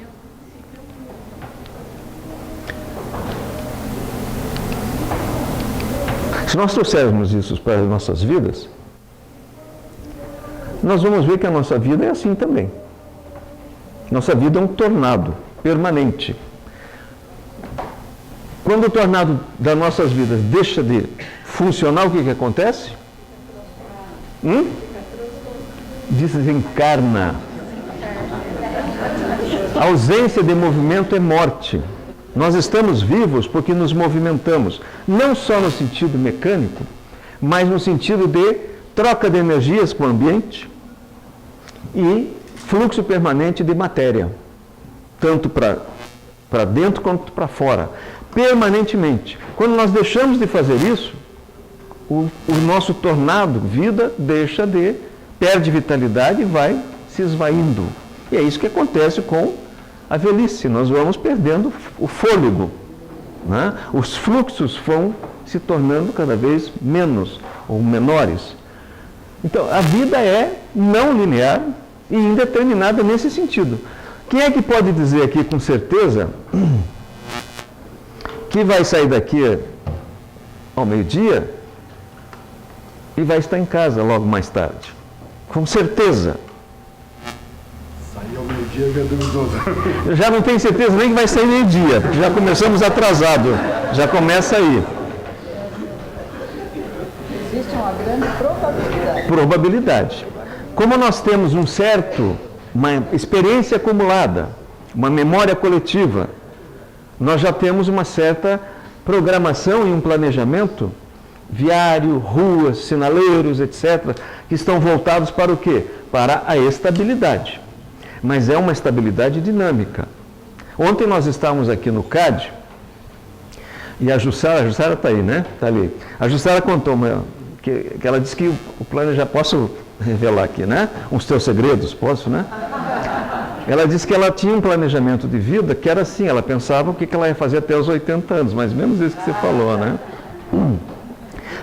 nós vamos ver que a nossa vida é assim também. Nossa vida é um tornado permanente. Quando o tornado das nossas vidas deixa de funcionar, o que acontece? Desencarna. A ausência de movimento é morte. Nós estamos vivos porque nos movimentamos, não só no sentido mecânico, mas no sentido de troca de energias com o ambiente e fluxo permanente de matéria, tanto para dentro quanto para fora, permanentemente. Quando nós deixamos de fazer isso, o nosso tornado, vida, perde vitalidade e vai se esvaindo. E é isso que acontece com a velhice. Nós vamos perdendo o fôlego, né? Os fluxos vão se tornando cada vez menos ou menores. Então, a vida é não linear e indeterminada nesse sentido. Quem é que pode dizer aqui com certeza que vai sair daqui ao meio-dia e vai estar em casa logo mais tarde? Com certeza. Sair ao meio-dia e vender os outros. Eu já não tenho certeza nem que vai sair meio-dia, porque já começamos atrasado. Já começa aí. Existe uma grande probabilidade. Probabilidade. Como nós temos uma experiência acumulada, uma memória coletiva, nós já temos uma certa programação e um planejamento viário, ruas, sinaleiros, etc., que estão voltados para o quê? Para a estabilidade. Mas é uma estabilidade dinâmica. Ontem nós estávamos aqui no CAD e a Jussara está aí, né? Está ali. A Jussara contou que ela disse que o planejamento, posso revelar aqui, né? Os teus segredos, posso, né? Ela disse que ela tinha um planejamento de vida que era assim, ela pensava o que ela ia fazer até os 80 anos, mais ou menos isso que você falou, né?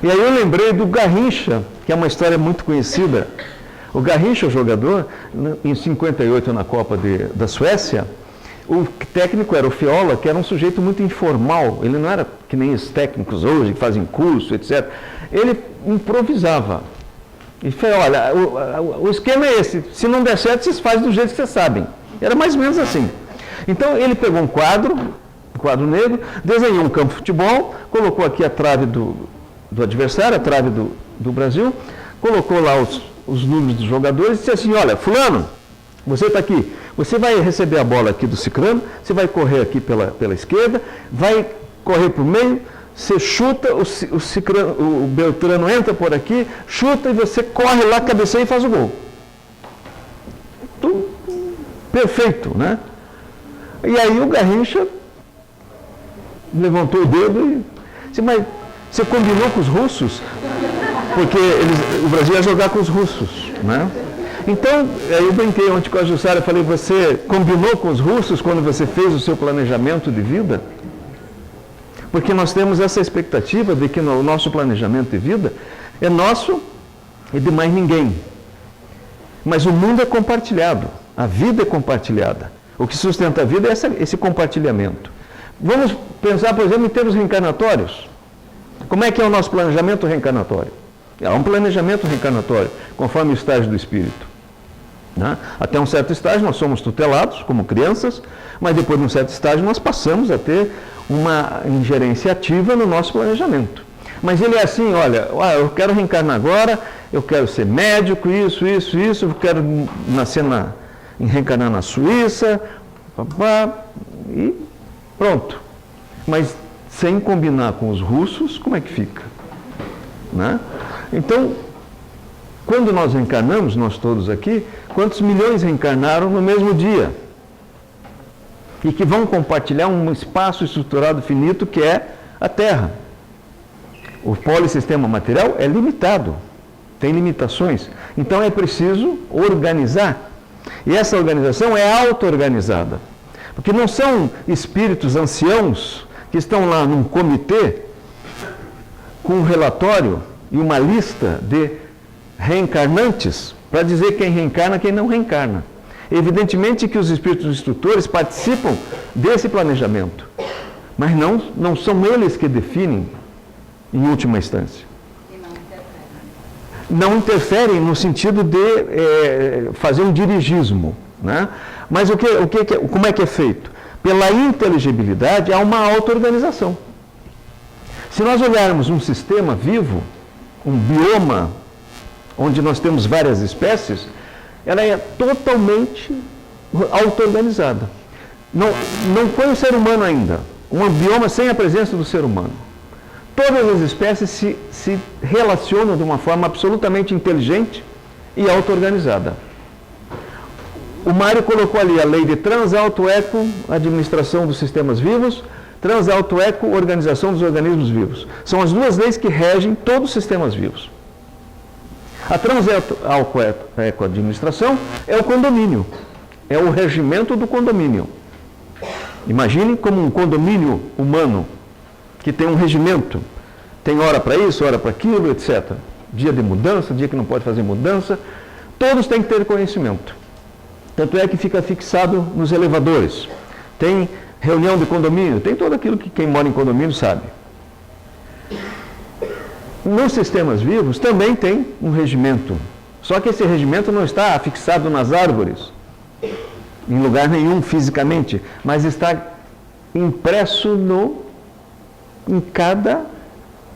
E aí eu lembrei do Garrincha, que é uma história muito conhecida. O Garrincha, o jogador, em 58 na Copa da Suécia, O técnico era o Fiola, que era um sujeito muito informal, ele não era que nem os técnicos hoje, que fazem curso, etc. Ele improvisava. E falou, olha, o esquema é esse, se não der certo, vocês fazem do jeito que vocês sabem. Era mais ou menos assim. Então ele pegou um quadro negro, desenhou um campo de futebol, colocou aqui a trave do adversário, a trave do Brasil, colocou lá os números dos jogadores e disse assim, olha, fulano, você está aqui, você vai receber a bola aqui do ciclano, você vai correr aqui pela esquerda, vai correr para o meio, você chuta, o Beltrano entra por aqui, chuta e você corre lá, cabeceia e faz o gol. Tudo perfeito, né? E aí o Garrincha levantou o dedo e disse, mas você combinou com os russos? Porque o Brasil ia jogar com os russos, né? Então, eu brinquei ontem com a Jussara, falei, você combinou com os russos quando você fez o seu planejamento de vida? Porque nós temos essa expectativa de que o nosso planejamento de vida é nosso e de mais ninguém. Mas o mundo é compartilhado, a vida é compartilhada. O que sustenta a vida é esse compartilhamento. Vamos pensar, por exemplo, em termos reencarnatórios. Como é que é o nosso planejamento reencarnatório? Há um planejamento reencarnatório, conforme o estágio do espírito. Né? Até um certo estágio nós somos tutelados como crianças, mas depois de um certo estágio nós passamos a ter uma ingerência ativa no nosso planejamento. Mas ele é assim, olha, eu quero reencarnar agora, eu quero ser médico, isso, eu quero nascer reencarnar na Suíça, e pronto. Mas sem combinar com os russos, como é que fica? Né? Então, quando nós reencarnamos, nós todos aqui, quantos milhões reencarnaram no mesmo dia? E que vão compartilhar um espaço estruturado finito que é a Terra. O polissistema material é limitado, tem limitações. Então é preciso organizar. E essa organização é auto-organizada. Porque não são espíritos anciãos que estão lá num comitê com um relatório e uma lista de reencarnantes para dizer quem reencarna e quem não reencarna. Evidentemente que os espíritos instrutores participam desse planejamento, mas não são eles que definem em última instância. Não interferem no sentido de fazer um dirigismo, né? Mas como é que é feito? Pela inteligibilidade há uma auto-organização. Se nós olharmos um sistema vivo, um bioma, onde nós temos várias espécies, ela é totalmente auto-organizada. Não foi o ser humano ainda. Um bioma sem a presença do ser humano. Todas as espécies se relacionam de uma forma absolutamente inteligente e auto-organizada. O Mário colocou ali a lei de Transalto-Eco, administração dos sistemas vivos, Transalto-Eco, organização dos organismos vivos. São as duas leis que regem todos os sistemas vivos. A Transalto-Eco administração é o condomínio, é o regimento do condomínio. Imaginem como um condomínio humano, que tem um regimento, tem hora para isso, hora para aquilo, etc. Dia de mudança, dia que não pode fazer mudança, todos têm que ter conhecimento. Tanto é que fica fixado nos elevadores. Tem reunião de condomínio, tem tudo aquilo que quem mora em condomínio sabe. Nos sistemas vivos também tem um regimento, só que esse regimento não está fixado nas árvores, em lugar nenhum fisicamente, mas está impresso em cada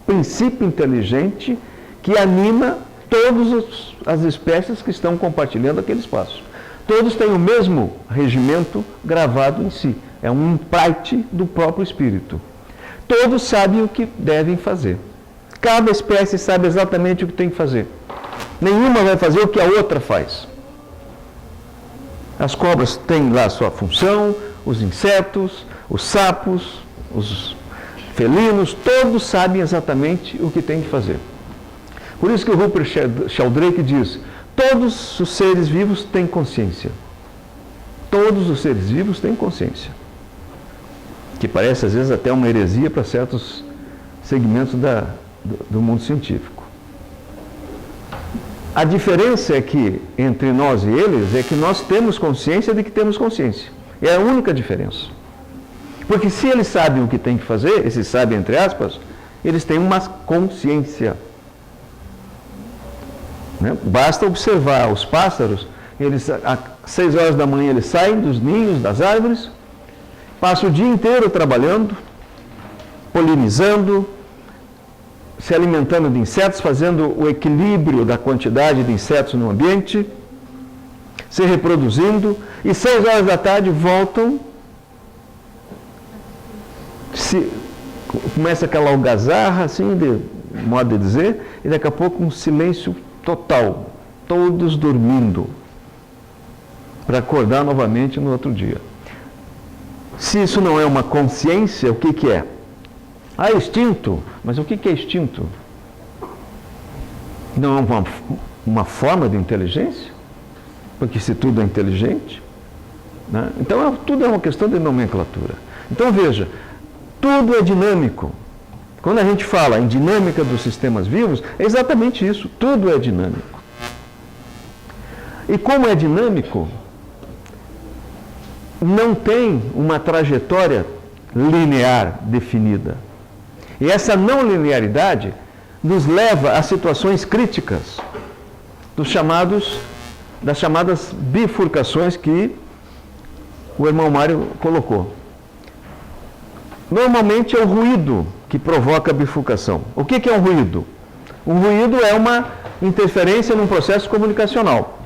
princípio inteligente que anima todas as espécies que estão compartilhando aquele espaço. Todos têm o mesmo regimento gravado em si, é um imprint do próprio espírito. Todos sabem o que devem fazer. Cada espécie sabe exatamente o que tem que fazer. Nenhuma vai fazer o que a outra faz. As cobras têm lá a sua função, os insetos, os sapos, os felinos, todos sabem exatamente o que tem que fazer. Por isso que o Rupert Sheldrake diz, todos os seres vivos têm consciência. Todos os seres vivos têm consciência. Que parece às vezes até uma heresia para certos segmentos do mundo científico. A diferença é que entre nós e eles é que nós temos consciência de que temos consciência. É a única diferença. Porque se eles sabem o que tem que fazer, esses sabem entre aspas, eles têm uma consciência. Né? Basta observar os pássaros, eles, às 6 horas da manhã eles saem dos ninhos, das árvores, passam o dia inteiro trabalhando, polinizando, se alimentando de insetos, fazendo o equilíbrio da quantidade de insetos no ambiente, se reproduzindo, e 6 horas da tarde voltam, começa aquela algazarra, assim, de modo de dizer, e daqui a pouco um silêncio total, todos dormindo, para acordar novamente no outro dia. Se isso não é uma consciência, o que que é? Ah, instinto. Mas o que que é instinto? Não é uma forma de inteligência? Porque se tudo é inteligente, né? Então tudo é uma questão de nomenclatura. Então veja, tudo é dinâmico. Quando a gente fala em dinâmica dos sistemas vivos, é exatamente isso, tudo é dinâmico. E como é dinâmico, não tem uma trajetória linear definida. E essa não linearidade nos leva a situações críticas das chamadas bifurcações que o irmão Mário colocou. Normalmente é o ruído que provoca a bifurcação. O que é um ruído? Um ruído é uma interferência num processo comunicacional.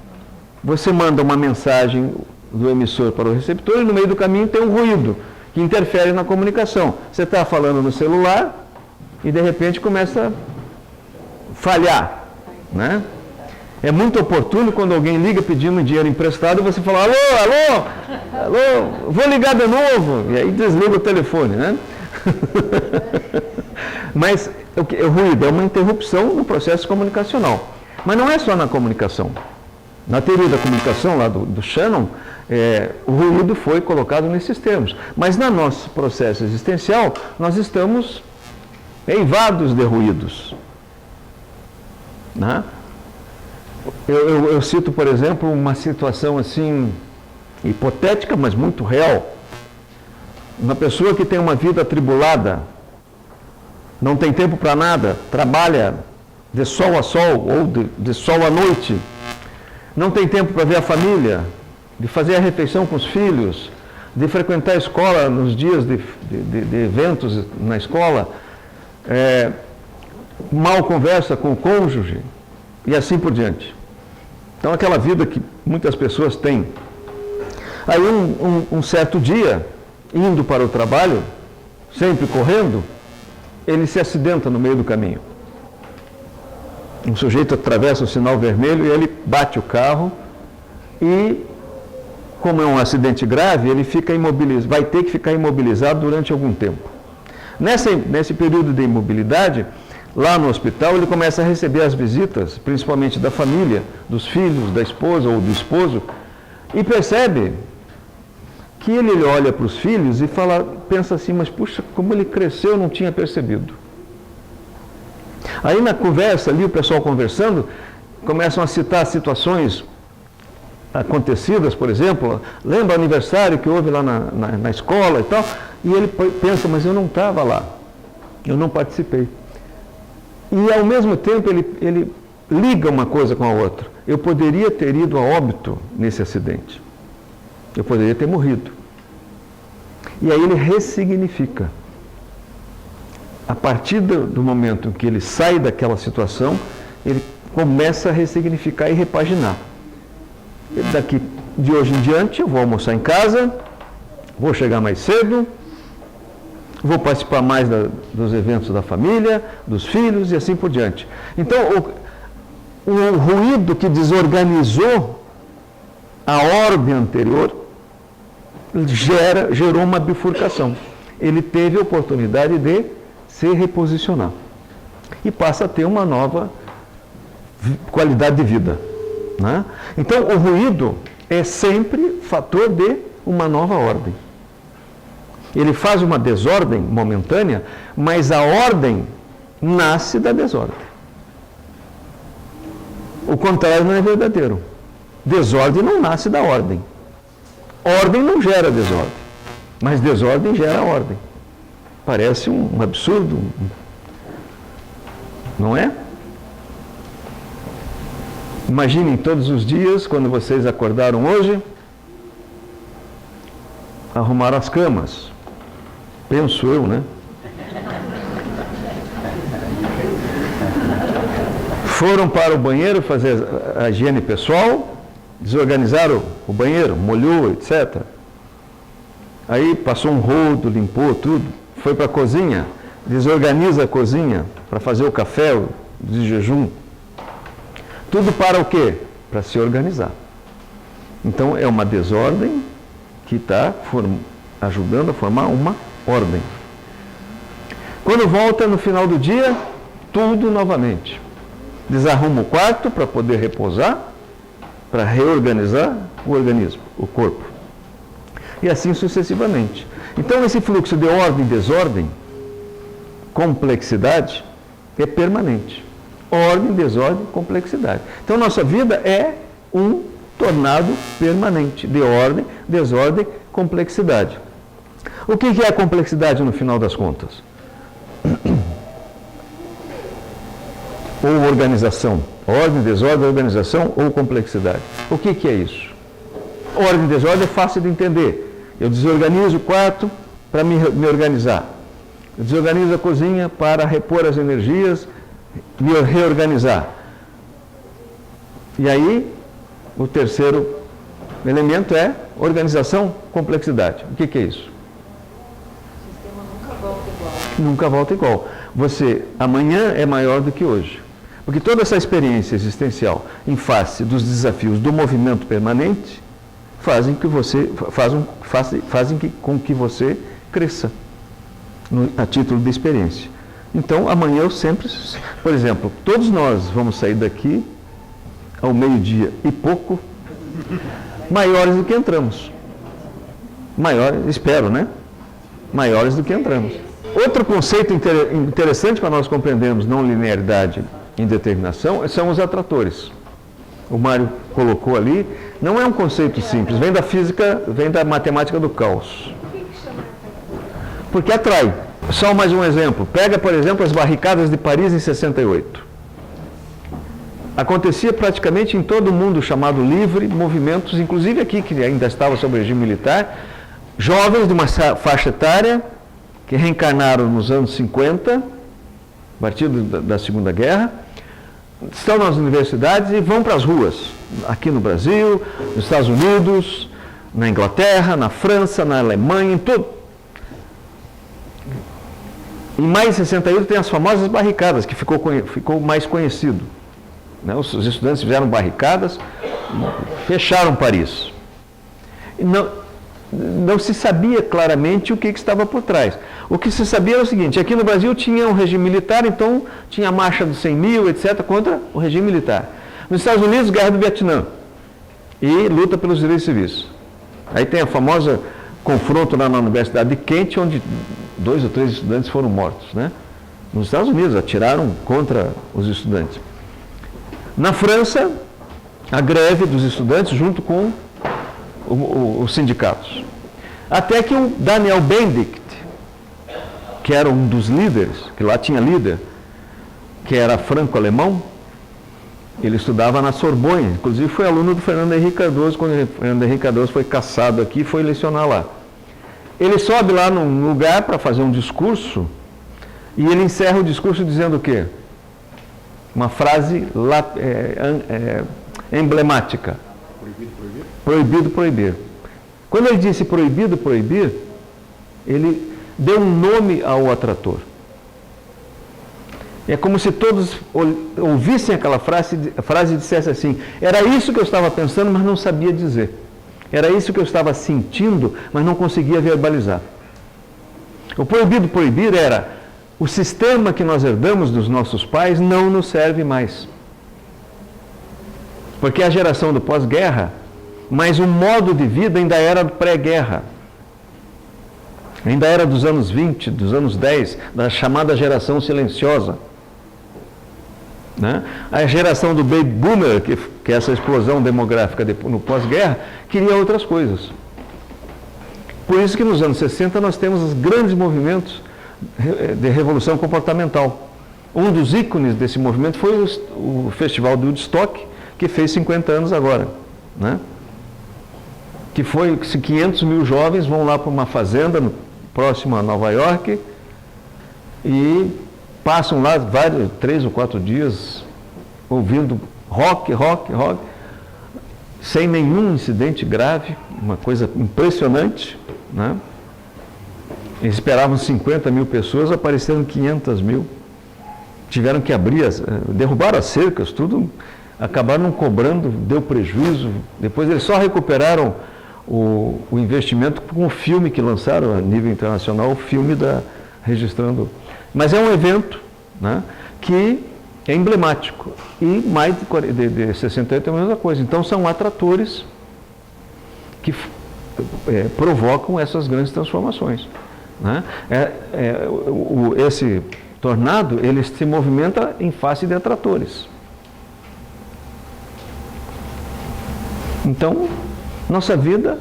Você manda uma mensagem do emissor para o receptor e no meio do caminho tem um ruído que interfere na comunicação. Você está falando no celular e de repente começa a falhar, né? É muito oportuno quando alguém liga pedindo dinheiro emprestado e você fala, alô, alô, alô, vou ligar de novo, e aí desliga o telefone, né? Mas o ruído é uma interrupção no processo comunicacional. Mas não é só na comunicação. Na teoria da comunicação, lá do Shannon, o ruído foi colocado nesses termos. Mas no nosso processo existencial, nós estamos eivados de ruídos. Né? Eu cito, por exemplo, uma situação assim, hipotética, mas muito real. Uma pessoa que tem uma vida atribulada, não tem tempo para nada, trabalha de sol a sol ou de sol à noite, não tem tempo para ver a família, de fazer a refeição com os filhos, de frequentar a escola nos dias de eventos na escola, mal conversa com o cônjuge e assim por diante. Então aquela vida que muitas pessoas têm. Aí um certo dia, indo para o trabalho, sempre correndo, ele se acidenta no meio do caminho. Um sujeito atravessa o sinal vermelho e ele bate o carro e, como é um acidente grave, ele fica imobilizado, vai ter que ficar imobilizado durante algum tempo. Nesse período de imobilidade, lá no hospital, ele começa a receber as visitas, principalmente da família, dos filhos, da esposa ou do esposo, e percebe que ele olha para os filhos e pensa assim, mas puxa, como ele cresceu, eu não tinha percebido. Aí na conversa ali, o pessoal conversando, começam a citar situações acontecidas, por exemplo, lembra o aniversário que houve lá na escola e tal, e ele pensa, mas eu não estava lá, eu não participei. E ao mesmo tempo ele liga uma coisa com a outra. Eu poderia ter ido a óbito nesse acidente. Eu poderia ter morrido. E aí ele ressignifica. A partir do momento em que ele sai daquela situação, ele começa a ressignificar e repaginar. Daqui de hoje em diante eu vou almoçar em casa, vou chegar mais cedo, vou participar mais dos eventos da família, dos filhos e assim por diante. Então, o ruído que desorganizou a ordem anterior gerou uma bifurcação. Ele teve a oportunidade de se reposicionar e passa a ter uma nova qualidade de vida, né? Então, o ruído é sempre fator de uma nova ordem. Ele faz uma desordem momentânea, mas a ordem nasce da desordem. O contrário não é verdadeiro. Desordem não nasce da ordem. Ordem não gera desordem, mas desordem gera ordem. Parece um absurdo, não é? Imaginem todos os dias, quando vocês acordaram hoje, arrumaram as camas. Penso eu, né? Foram para o banheiro fazer a higiene pessoal, desorganizaram o banheiro, molhou, etc. Aí passou um rodo, limpou tudo, foi para a cozinha, desorganiza a cozinha para fazer o café de jejum. Tudo para o quê? Para se organizar. Então é uma desordem que está ajudando a formar uma ordem. Quando volta no final do dia, tudo novamente. Desarruma o quarto para poder repousar, para reorganizar o organismo, o corpo. E assim sucessivamente. Então esse fluxo de ordem, desordem, complexidade é permanente. Ordem, desordem, complexidade. Então nossa vida é um tornado permanente de ordem, desordem, complexidade. O que é a complexidade no final das contas? Ou organização. Ordem, desordem, organização ou complexidade. O que é isso? Ordem e desordem é fácil de entender. Eu desorganizo o quarto para me organizar. Eu desorganizo a cozinha para repor as energias, me reorganizar. E aí, o terceiro elemento é organização, complexidade. O que é isso? O sistema nunca volta igual. Nunca volta igual. Você, amanhã é maior do que hoje. Porque toda essa experiência existencial em face dos desafios do movimento permanente fazem com que você cresça a título de experiência. Então, amanhã eu sempre, por exemplo, todos nós vamos sair daqui ao meio-dia e pouco, maiores do que entramos. Maiores, espero, né? Maiores do que entramos. Outro conceito interessante para nós compreendermos não linearidade e indeterminação são os atratores. O Mário colocou ali, não é um conceito simples, vem da física, vem da matemática do caos. Porque atrai. Só mais um exemplo. Pega, por exemplo, as barricadas de Paris em 68. Acontecia praticamente em todo o mundo chamado livre, movimentos, inclusive aqui, que ainda estava sob regime militar, jovens de uma faixa etária, que reencarnaram nos anos 50, a partir da Segunda Guerra, estão nas universidades e vão para as ruas, aqui no Brasil, nos Estados Unidos, na Inglaterra, na França, na Alemanha, em tudo. Em maio de 68 tem as famosas barricadas, que ficou mais conhecido. Né? Os estudantes fizeram barricadas, fecharam Paris. Não se sabia claramente o que estava por trás. O que se sabia era o seguinte: aqui no Brasil tinha um regime militar, então tinha a marcha dos 100 mil, etc., contra o regime militar. Nos Estados Unidos, guerra do Vietnã e luta pelos direitos civis. Aí tem a famosa confronto lá na Universidade de Kent, onde 2 ou 3 estudantes foram mortos, né? Nos Estados Unidos, atiraram contra os estudantes. Na França, a greve dos estudantes junto com os sindicatos. Até que o Daniel Benedict, que era um dos líderes, que lá tinha líder, que era franco-alemão, ele estudava na Sorbonne, inclusive foi aluno do Fernando Henrique Cardoso, quando o Fernando Henrique Cardoso foi caçado aqui e foi lecionar lá. Ele sobe lá num lugar para fazer um discurso e ele encerra o discurso dizendo o quê? Uma frase emblemática. Proibido proibir? Proibido proibir. Quando ele disse proibido proibir, ele deu um nome ao atrator. É como se todos ouvissem aquela frase e dissessem assim: era isso que eu estava pensando, mas não sabia dizer. Era isso que eu estava sentindo, mas não conseguia verbalizar. O proibido proibir era: o sistema que nós herdamos dos nossos pais não nos serve mais. Porque a geração do pós-guerra, mas o modo de vida ainda era pré-guerra. Ainda era dos anos 20, dos anos 10, da chamada geração silenciosa. Né? A geração do baby boomer, que é essa explosão demográfica no pós-guerra, queria outras coisas. Por isso que nos anos 60 nós temos os grandes movimentos de revolução comportamental. Um dos ícones desse movimento foi o Festival de Woodstock, que fez 50 anos agora, né? Que foi que 500 mil jovens vão lá para uma fazenda próxima a Nova York e passam lá 3 ou 4 dias ouvindo rock, sem nenhum incidente grave, uma coisa impressionante, né? Eles esperavam 50 mil pessoas, apareceram 500 mil. Tiveram que abrir, derrubaram as cercas, tudo, acabaram cobrando, deu prejuízo. Depois eles só recuperaram o investimento com o filme que lançaram a nível internacional, o filme registrando. Mas é um evento, né, que é emblemático. E mais de 68 é a mesma coisa. Então são atratores que provocam essas grandes transformações, né? Esse tornado, ele se movimenta em face de atratores. Então, nossa vida,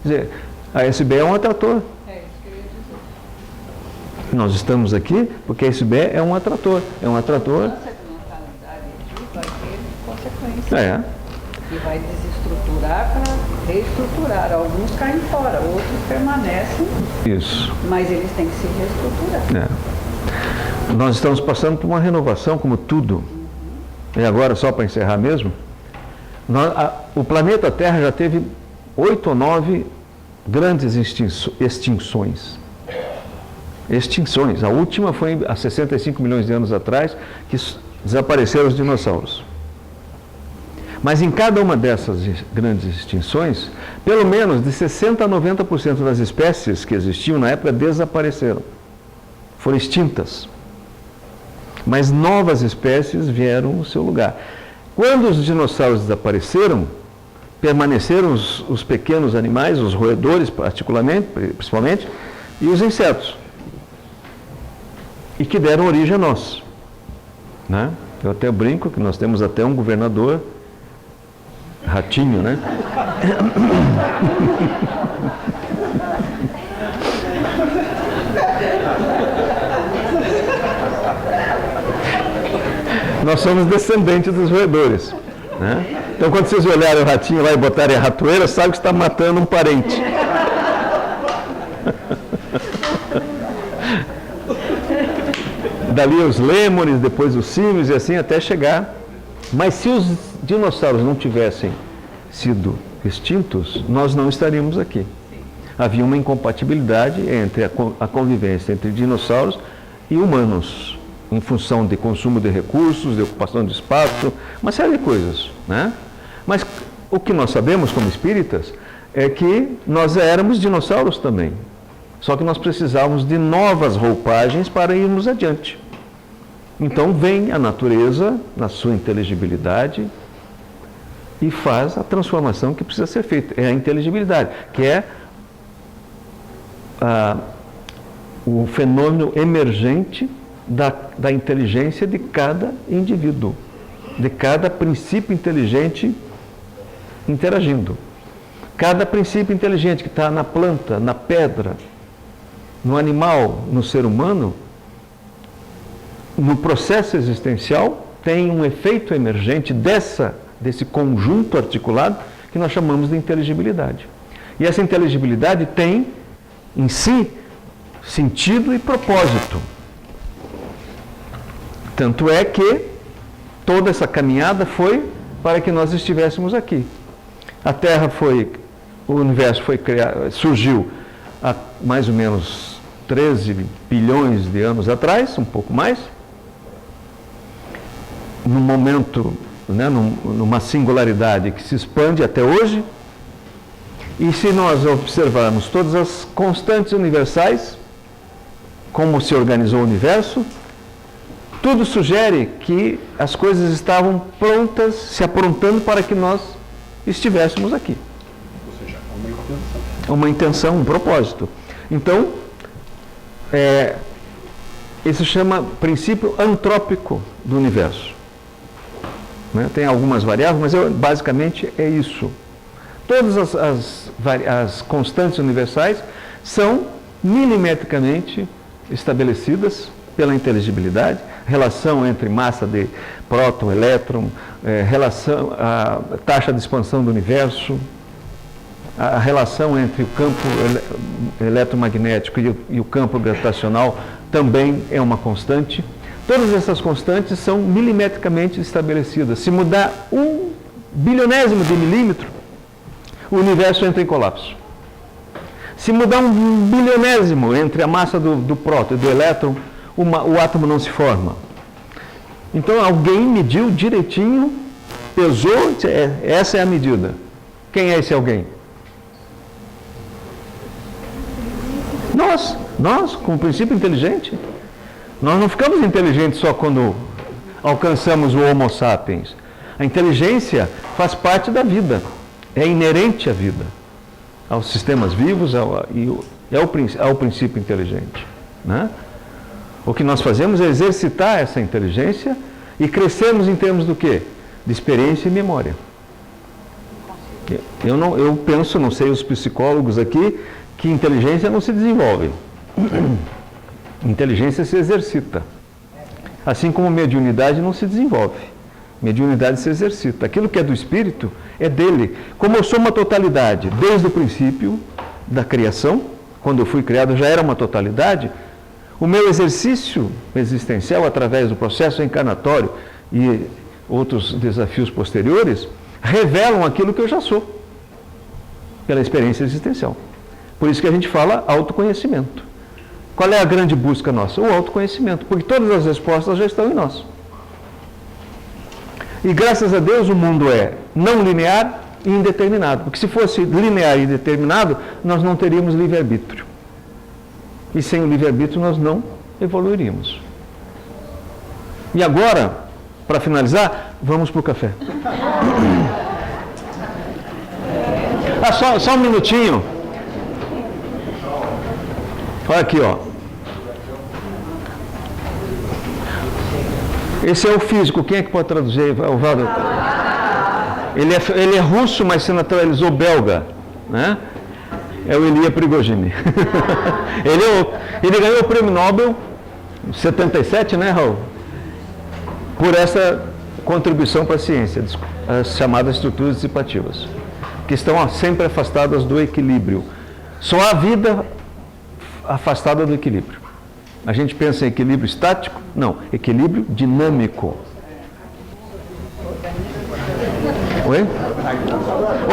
quer dizer, a SBE é um atrator. É isso que eu ia dizer. Nós estamos aqui porque a SBE é um atrator. É um atrator. Essa mentalidade aqui vai ter consequências. É. E vai desestruturar para reestruturar. Alguns caem fora, outros permanecem. Isso. Mas eles têm que se reestruturar. Nós estamos passando por uma renovação, como tudo. E agora, só para encerrar mesmo, o planeta Terra já teve 8 ou 9 grandes extinções. A última foi há 65 milhões de anos atrás, que desapareceram os dinossauros. Mas em cada uma dessas grandes extinções, pelo menos de 60% a 90% das espécies que existiam na época desapareceram. Foram extintas. Mas novas espécies vieram no seu lugar. Quando os dinossauros desapareceram, permaneceram os pequenos animais, os roedores principalmente, e os insetos. E que deram origem a nós, né? Eu até brinco que nós temos até um governador, ratinho, né? Nós somos descendentes dos roedores, né? Então, quando vocês olharem o ratinho lá e botarem a ratoeira, sabe que está matando um parente. Dali os lêmures, depois os símios e assim até chegar. Mas se os dinossauros não tivessem sido extintos, nós não estaríamos aqui. Havia uma incompatibilidade entre a convivência entre dinossauros e humanos, em função de consumo de recursos, de ocupação de espaço, uma série de coisas, né? Mas o que nós sabemos como espíritas é que nós éramos dinossauros também. Só que nós precisávamos de novas roupagens para irmos adiante. Então vem a natureza, na sua inteligibilidade, e faz a transformação que precisa ser feita. É a inteligibilidade, que é o fenômeno emergente da inteligência de cada indivíduo, de cada princípio inteligente interagindo. Cada princípio inteligente que está na planta, na pedra, no animal, no ser humano, no processo existencial, tem um efeito emergente desse conjunto articulado que nós chamamos de inteligibilidade. E essa inteligibilidade tem em si sentido e propósito. Tanto é que toda essa caminhada foi para que nós estivéssemos aqui. A Terra o universo foi criado, surgiu há mais ou menos 13 bilhões de anos atrás, um pouco mais, num momento, né, numa singularidade que se expande até hoje. E se nós observarmos todas as constantes universais, como se organizou o universo, tudo sugere que as coisas estavam prontas, se aprontando para que nós estivéssemos aqui. Ou seja, uma intenção. Uma intenção, um propósito. Então, isso chama princípio antrópico do universo. Né? Tem algumas variáveis, mas basicamente é isso. Todas as constantes universais são milimetricamente estabelecidas pela inteligibilidade, relação entre massa de próton, elétron, relação, a taxa de expansão do universo, a relação entre o campo eletromagnético e o campo gravitacional também é uma constante. Todas essas constantes são milimetricamente estabelecidas. Se mudar 1 bilionésimo de milímetro, o universo entra em colapso. Se mudar 1 bilionésimo entre a massa do próton e do elétron, o átomo não se forma. Então alguém mediu direitinho, pesou, essa é a medida. Quem é esse alguém? Nós, com o princípio inteligente. Nós não ficamos inteligentes só quando alcançamos o Homo sapiens. A inteligência faz parte da vida, é inerente à vida, aos sistemas vivos ao princípio inteligente. Né? O que nós fazemos é exercitar essa inteligência e crescemos do quê? De experiência e memória. Eu penso, não sei os psicólogos aqui, que inteligência não se desenvolve. Inteligência se exercita. Assim como mediunidade não se desenvolve. Mediunidade se exercita. Aquilo que é do espírito é dele. Como eu sou uma totalidade, desde o princípio da criação, quando eu fui criado eu já era uma totalidade, o meu exercício existencial, através do processo encarnatório e outros desafios posteriores, revelam aquilo que eu já sou, pela experiência existencial. Por isso que a gente fala autoconhecimento. Qual é a grande busca nossa? O autoconhecimento, porque todas as respostas já estão em nós. E graças a Deus o mundo é não linear e indeterminado, porque se fosse linear e indeterminado, nós não teríamos livre-arbítrio. E sem o livre-arbítrio nós não evoluiríamos. E agora, para finalizar, vamos para o café. Só um minutinho. Olha aqui, ó. Esse é o físico. Quem é que pode traduzir? Valdo? Ele é russo, mas se naturalizou belga, né? É o Elia Prigogine. Ele ganhou o prêmio Nobel em 77, né, Raul? Por essa contribuição para a ciência, as chamadas estruturas dissipativas, que estão sempre afastadas do equilíbrio. Só a vida afastada do equilíbrio. A gente pensa em equilíbrio estático? Não, equilíbrio dinâmico. Oi?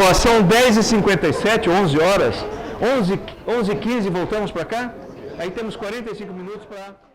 Ó, são 10h57, 11 horas. 11h15, voltamos para cá? Aí temos 45 minutos para...